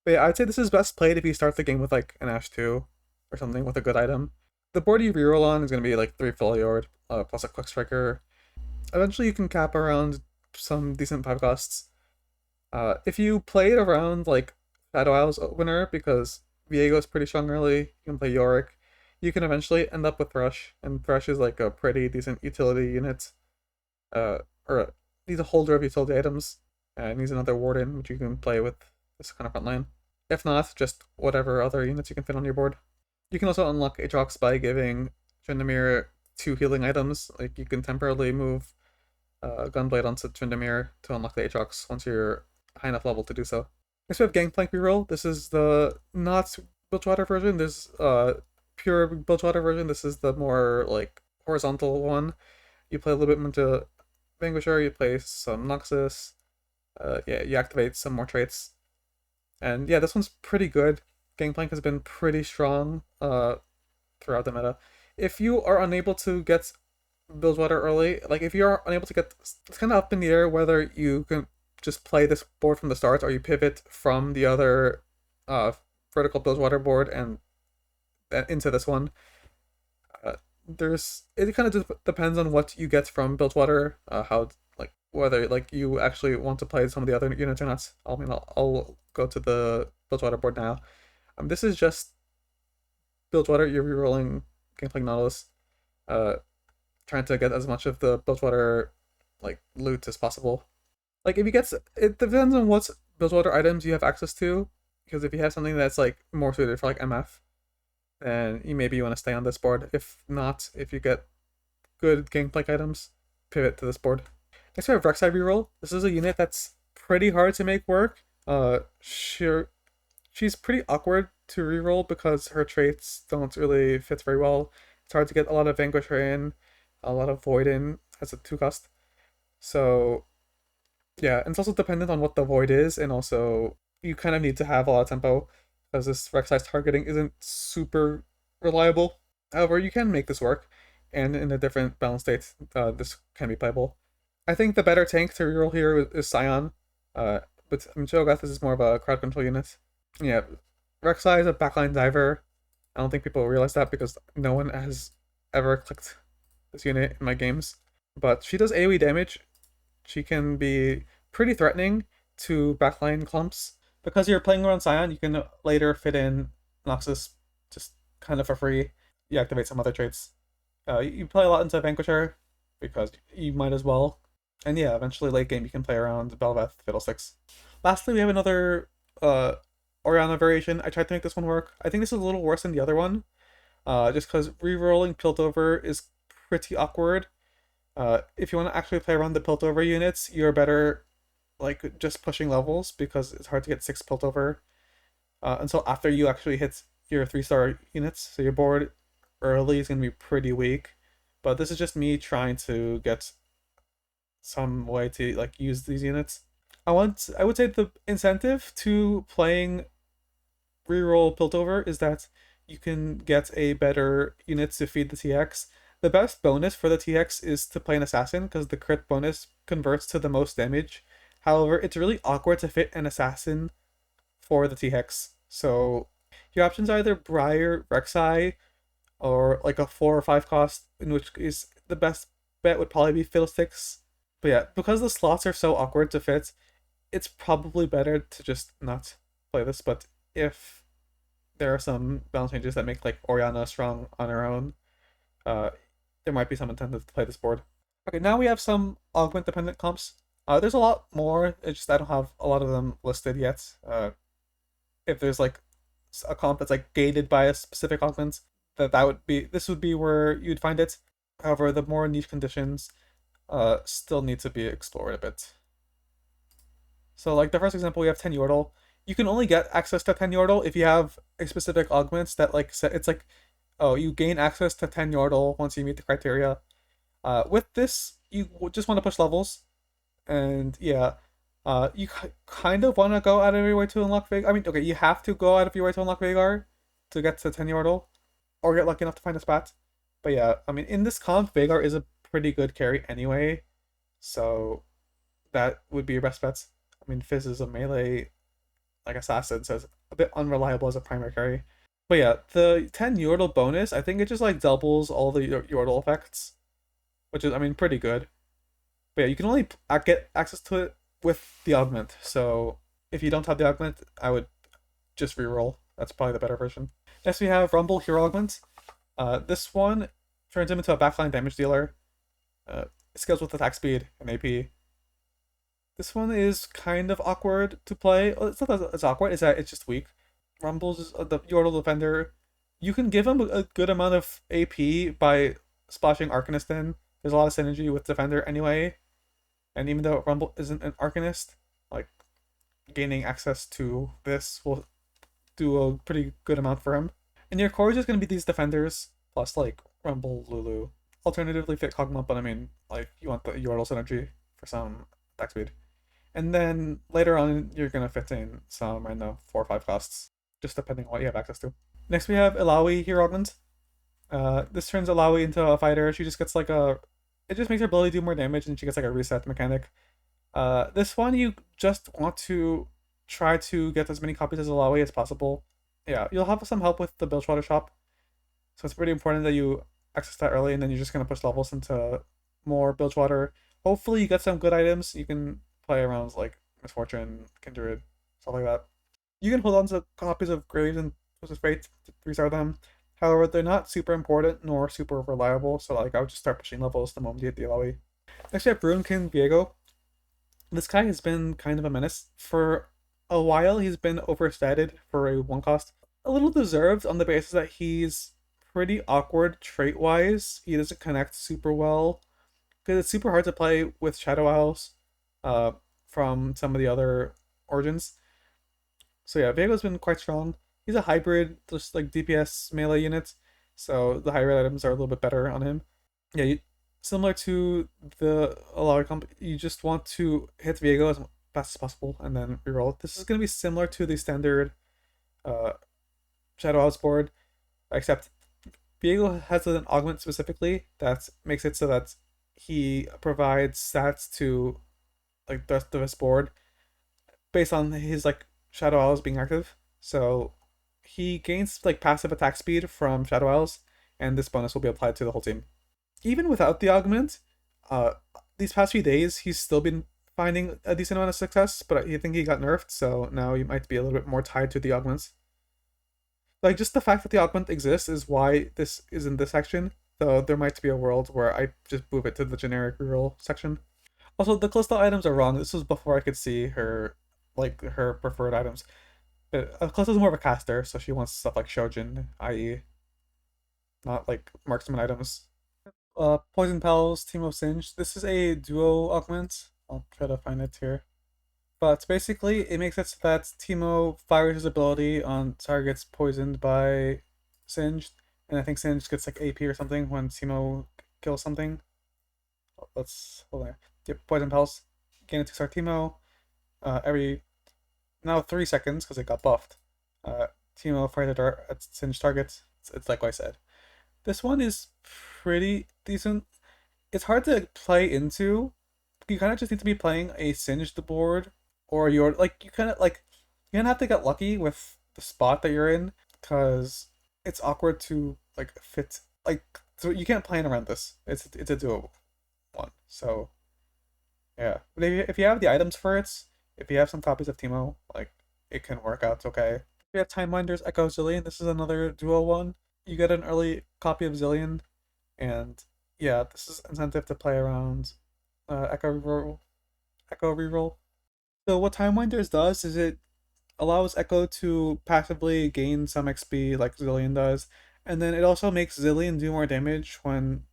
But yeah, I'd say this is best played if you start the game with like an Ash 2 or something with a good item. The board you reroll on is going to be like 3 Filiord plus a Quick Striker. Eventually you can cap around some decent 5 costs. If you play it around like Shadow Isles opener, because Viego is pretty strong early, you can play Yorick, you can eventually end up with Thresh, and Thresh is like a pretty decent utility unit. Or he's a holder of utility items, and he's another Warden, which you can play with this kind of front line. If not, just whatever other units you can fit on your board. You can also unlock Aatrox by giving Tryndamere 2 healing items. Like, you can temporarily move Gunblade onto Tryndamere to unlock the Aatrox once you're high enough level to do so. Next we have Gangplank reroll. This is the not Bilgewater version. This pure Bilgewater version. This is the more like horizontal one. You play a little bit into Vanquisher, you play some Noxus, yeah, you activate some more traits. And yeah, this one's pretty good. Gangplank has been pretty strong throughout the meta. If you are unable to get Bilgewater early, like if you are unable to get, it's kind of up in the air whether you can just play this board from the start or you pivot from the other vertical Bilgewater board and into this one. It kind of just depends on what you get from Bilgewater, how like whether like you actually want to play some of the other units or not. I'll go to the Bilgewater board now. This is just Bilgewater. You're rerolling Gangplank Nautilus, trying to get as much of the Bilgewater like loot as possible. Like if you get, it depends on what Bilgewater items you have access to, because if you have something that's like more suited for like MF, then maybe you want to stay on this board. If not, if you get good Gangplank items, pivot to this board. Next we have Rek'Sai reroll. This is a unit that's pretty hard to make work. She's pretty awkward to reroll because her traits don't really fit very well. It's hard to get a lot of Vanquisher in, a lot of Void in as a 2 cost. So yeah, and it's also dependent on what the Void is, and also you kind of need to have a lot of tempo because this Rek'Sai's targeting isn't super reliable. However, you can make this work, and in a different balance state, this can be playable. I think the better tank to reroll here is Scion, but Cho'Gath is more of a crowd control unit. Yeah, Rek'Sai is a backline diver. I don't think people realize that because no one has ever clicked this unit in my games. But she does AoE damage. She can be pretty threatening to backline clumps. Because you're playing around Scion, you can later fit in Noxus just kind of for free. You activate some other traits. You play a lot into Vanquisher because you might as well. And yeah, eventually late game you can play around Bel'Veth, Fiddlesticks. Lastly, we have another Orianna variation. I tried to make this one work. I think this is a little worse than the other one. Just because rerolling Piltover is pretty awkward. If you want to actually play around the Piltover units, you're better like just pushing levels because it's hard to get 6 Piltover until after you actually hit your 3-star units. So your board early is going to be pretty weak. But this is just me trying to get some way to like use these units. I would say the incentive to playing reroll Piltover is that you can get a better units to feed the TX. The best bonus for the TX is to play an assassin because the crit bonus converts to the most damage. However, it's really awkward to fit an assassin for the TX. So your options are either Briar, Rek'Sai, or like a 4 or 5 cost, in which is the best bet would probably be Fiddlesticks. But yeah, because the slots are so awkward to fit, it's probably better to just not play this. But if there are some balance changes that make like Oriana strong on her own, uh, there might be some incentive to play this board. Okay, now we have some augment dependent comps. There's a lot more. It's just I don't have a lot of them listed yet. If there's like a comp that's like gated by a specific augment, that would be this would be where you'd find it. However, the more niche conditions still need to be explored a bit. So like the first example, we have 10 Yordle. You can only get access to 10 Yordle if you have a specific augments that like set it's like, oh, you gain access to 10 Yordle once you meet the criteria. With this, you just want to push levels, and yeah, you kind of want to go out of your way to unlock Veigar. I mean, okay, you have to go out of your way to unlock Veigar to get to 10 Yordle, or get lucky enough to find a spot. But yeah, I mean, in this comp, Veigar is a pretty good carry anyway, so that would be your best bets. I mean, Fizz is a melee like assassin, so it's a bit unreliable as a primary carry. But yeah, the 10 Yordle bonus, I think it just like doubles all the Yordle effects, which is, I mean, pretty good. But yeah, you can only get access to it with the augment. So if you don't have the augment, I would just reroll. That's probably the better version. Next we have Rumble Hero Augment. This one turns him into a backline damage dealer. Scales with attack speed and AP. This one is kind of awkward to play. It's not that it's awkward, it's that it's just weak. Rumble's the Yordle defender. You can give him a good amount of AP by splashing Arcanist in. There's a lot of synergy with defender anyway. And even though Rumble isn't an Arcanist, like gaining access to this will do a pretty good amount for him. And your core is just gonna be these defenders plus like Rumble, Lulu. Alternatively fit Kog'Maw, but I mean like you want the Yordle synergy for some attack speed. And then later on you're gonna fit in some random 4 or 5 costs, just depending on what you have access to. Next we have Illaoi Hero Augment. This turns Illaoi into a fighter. She just gets like a it just makes her ability do more damage and she gets like a reset mechanic. This one you just want to try to get as many copies as Illaoi as possible. Yeah, you'll have some help with the Bilgewater shop. So it's pretty important that you access that early, and then you're just gonna push levels into more Bilgewater. Hopefully you get some good items. You can play around like Misfortune, Kindred, stuff like that. You can hold on to copies of Graves and Twisted Fate to restart them. However, they're not super important nor super reliable, so like I would just start pushing levels the moment you hit the Illaoi. Next we have Ruinkin Viego. This guy has been kind of a menace. For a while he's been overstated for a 1 cost. A little deserved on the basis that he's pretty awkward trait-wise. He doesn't connect super well. Because it's super hard to play with Shadow Owls from some of the other origins. So yeah, Viego's been quite strong. He's a hybrid, just like DPS melee unit, so the hybrid items are a little bit better on him. Yeah, similar to the Illaoi comp, you just want to hit Viego as fast as possible and then reroll. This is going to be similar to the standard Shadow Owls board, except Viego has an augment specifically that makes it so that he provides stats to like the rest of his board based on his like Shadow Owls being active. So he gains like passive attack speed from Shadow Owls, and this bonus will be applied to the whole team. Even without the augment, these past few days he's still been finding a decent amount of success, but I think he got nerfed, so now he might be a little bit more tied to the augments. Like just the fact that the augment exists is why this is in this section, though there might be a world where I just move it to the generic reroll section. Also, the Callisto items are wrong. This was before I could see her, like, her preferred items. Callisto's more of a caster, so she wants stuff like Shojin, i.e. not, like, marksman items. Poison Pals, Team of Singe. This is a duo augment. I'll try to find it here. But basically, it makes it so that Teemo fires his ability on targets poisoned by Singed, and I think Singed gets like AP or something when Teemo kills something. Let's hold on. Yep, Poison Pulse. Gain a 2-star Teemo. every now 3 seconds because it got buffed. Teemo fire the dart at Singe targets. It's like what I said. This one is pretty decent. It's hard to play into. You kind of just need to be playing a Singed board, or you're like you're gonna have to get lucky with the spot that you're in, because it's awkward to like fit like so you can't plan around this. It's a duo one. So yeah, but if you have the items for it, if you have some copies of Teemo, like it can work out okay. If you have Time Winders Echo Zillion, this is another duo one. You get an early copy of Zillion, and yeah, this is incentive to play around Echo Reroll. Echo Reroll. So what Time Winders does is it allows Echo to passively gain some XP like Zillion does, and then it also makes Zillion do more damage when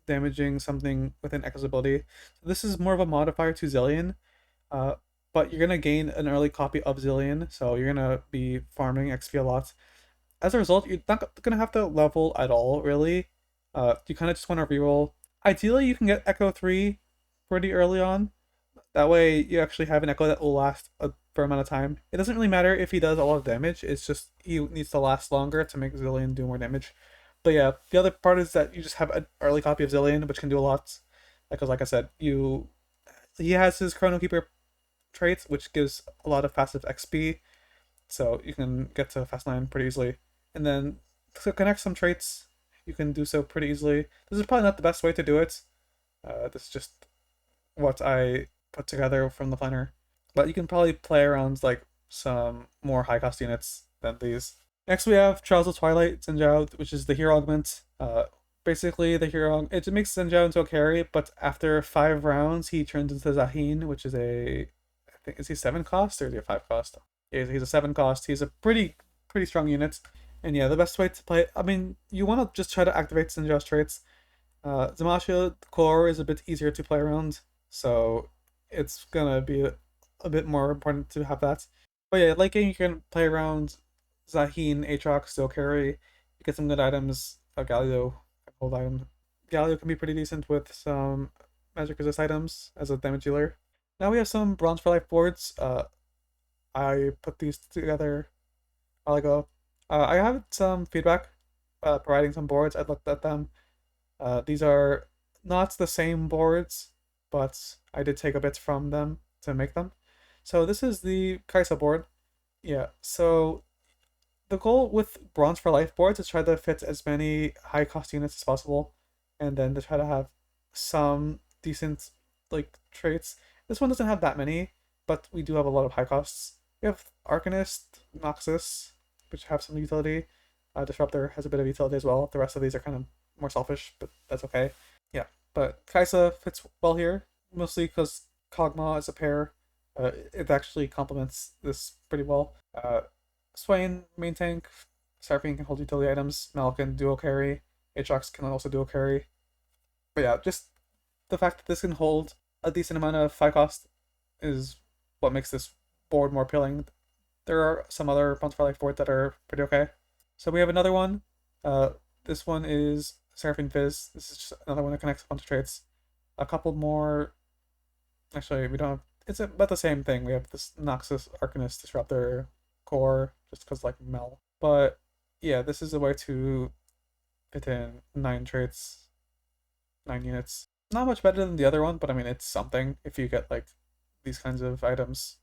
damaging something within Echo's ability. So this is more of a modifier to Zillion, uh, but you're gonna gain an early copy of Zillion, so you're gonna be farming XP a lot. As a result, you're not gonna have to level at all, really. You kind of just want to reroll. Ideally, you can get Echo 3 pretty early on. That way, you actually have an Echo that will last a fair amount of time. It doesn't really matter if he does a lot of damage, it's just he needs to last longer to make Zillion do more damage. But yeah, the other part is that you just have an early copy of Zillion, which can do a lot. Because like I said, he has his Chrono Keeper trait, which gives a lot of passive XP, so you can get to Fast 9 pretty easily. And then to connect some traits, you can do so pretty easily. This is probably not the best way to do it. This is just what I put together from the planner. But you can probably play around like some more high cost units than these. Next we have Trials of Twilight Zenjiao, which is the hero augment. Basically the hero it makes Zenjiao into a carry, but after 5 rounds he turns into Zahin, which is I think is he 7 cost or is he a 5 cost? Yeah, he's a 7 cost. He's a pretty strong unit. And yeah, the best way to play, I mean, you want to just try to activate Zenjiao's traits. Zamasha core is a bit easier to play around, so it's gonna be a bit more important to have that. But yeah, late game you can play around Zahin, Aatrox, still carry. You get some good items. Galio, hold item. Galio can be pretty decent with some magic resist items as a damage dealer. Now we have some Bronze for Life boards. I put these together a while ago. I have some feedback providing some boards. I looked at them. These are not the same boards, but I did take a bit from them to make them. So this is the Kaisa board. Yeah, so the goal with Bronze for Life boards is try to fit as many high cost units as possible, and then to try to have some decent like traits. This one doesn't have that many, but we do have a lot of high costs. We have Arcanist, Noxus, which have some utility. Disruptor has a bit of utility as well. The rest of these are kind of more selfish, but that's okay. Yeah, but Kaisa fits well here, mostly because Kog'Maw is a pair. It actually complements this pretty well. Swain, main tank. Seraphine can hold utility items. Mel can duo carry. Aatrox can also duo carry. But yeah, just the fact that this can hold a decent amount of 5 cost is what makes this board more appealing. There are some other Bronze for Life boards that are pretty okay. So we have another one. This one is Seraphine Fizz. This is just another one that connects a bunch of traits. A couple more. Actually, we don't have. It's about the same thing. We have this Noxus, Arcanist, Disruptor, Core, just because like Mel. But yeah, this is a way to fit in 9 traits, 9 units. Not much better than the other one, but I mean, it's something. If you get like these kinds of items,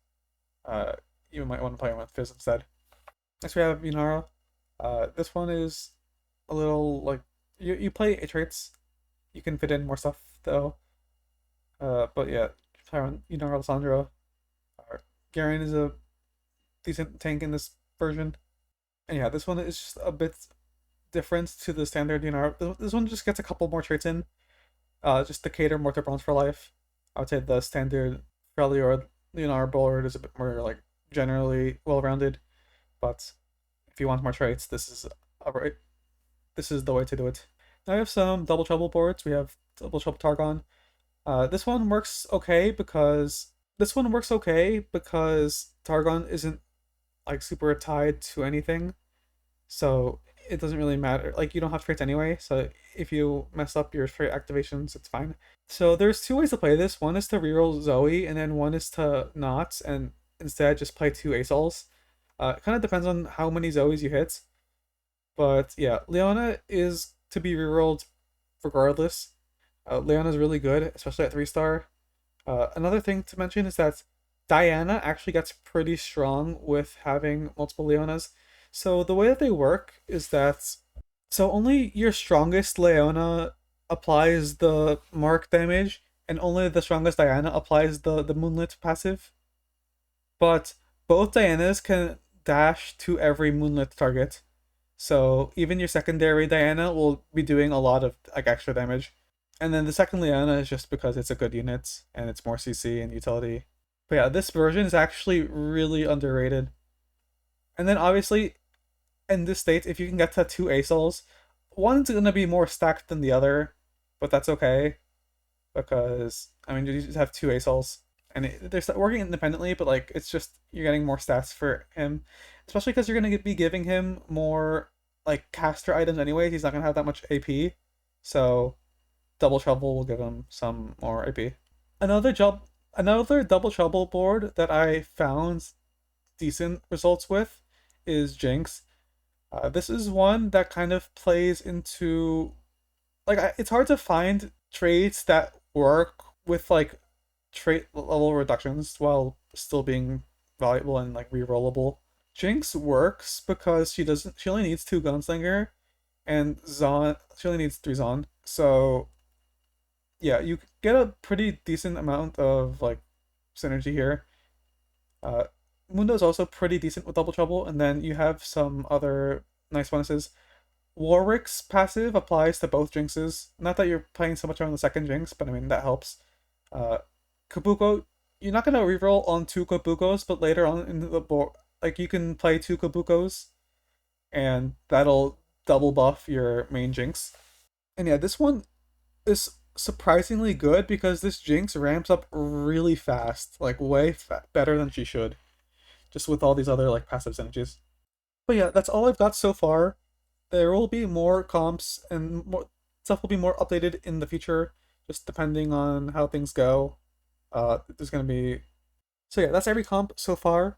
you might want to play with Fizz instead. Next we have Yunara. This one is a little like you play 8 traits. You can fit in more stuff though. But yeah, play around Yunara Lissandra. Garen is a decent tank in this version. And yeah, this one is just a bit different to the standard Yunara. This one just gets a couple more traits in. Just to cater more to Bronze for Life. I would say the standard Freljord Yunara board is a bit more like generally well-rounded, but if you want more traits, this is the way to do it. Now we have some Double Trouble boards. We have Double Trouble Targon. This one works okay because Targon isn't like super tied to anything, so it doesn't really matter. Like you don't have traits anyway, so if you mess up your trait activations, it's fine. So there's 2 ways to play this. One is to reroll Zoe, and then one is to not. And instead just play 2 ASOLs. It kind of depends on how many Zoes you hit. But yeah, Leona is to be rerolled regardless. Leona's really good, especially at 3-star. Another thing to mention is that Diana actually gets pretty strong with having multiple Leonas. So the way that they work is that only your strongest Leona applies the mark damage, and only the strongest Diana applies the Moonlit passive. But both Dianas can dash to every Moonlit target. So even your secondary Diana will be doing a lot of like extra damage. And then the second Leona is just because it's a good unit and it's more CC and utility. But yeah, this version is actually really underrated. And then obviously in this state, if you can get to 2 ASOLs, one's gonna be more stacked than the other, but that's okay because I mean you just have 2 ASOLs and they're working independently, but like it's just you're getting more stats for him, especially because you're gonna be giving him more like caster items anyways. He's not gonna have that much AP, so double trouble will give him some more AP. Another double trouble board that I found decent results with is Jinx. This is one that kind of plays into like it's hard to find traits that work with like trait level reductions while still being valuable and like rerollable. Jinx works because she only needs 2 Gunslinger and Zon she only needs 3 Zon. So yeah, you get a pretty decent amount of like synergy here. Uh Mundo's also pretty decent with double trouble, and then you have some other nice bonuses. Warwick's passive applies to both Jinxes. Not that you're playing so much on the second Jinx, but I mean that helps. Uh, Kabuko, you're not gonna reroll on 2 Kabukos, but later on in the board, like you can play 2 Kabukos, and that'll double buff your main Jinx. And yeah, this one is surprisingly good because this Jinx ramps up really fast, like way better than she should, just with all these other like passive synergies. But yeah, that's all I've got so far. There will be more comps and more stuff will be more updated in the future, just depending on how things go. There's gonna be so yeah, that's every comp so far.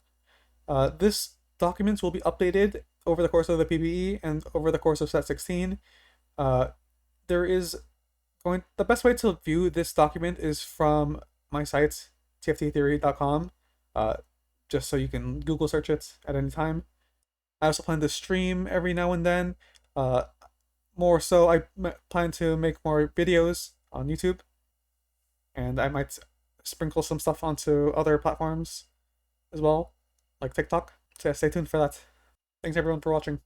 This documents will be updated over the course of the PBE and over the course of set 16. Uh, there is the best way to view this document is from my site tfttheory.com. Just so you can Google search it at any time. I also plan to stream every now and then. Uh, More so, I plan to make more videos on YouTube, and I might sprinkle some stuff onto other platforms as well, like TikTok. So yeah, stay tuned for that. Thanks everyone for watching.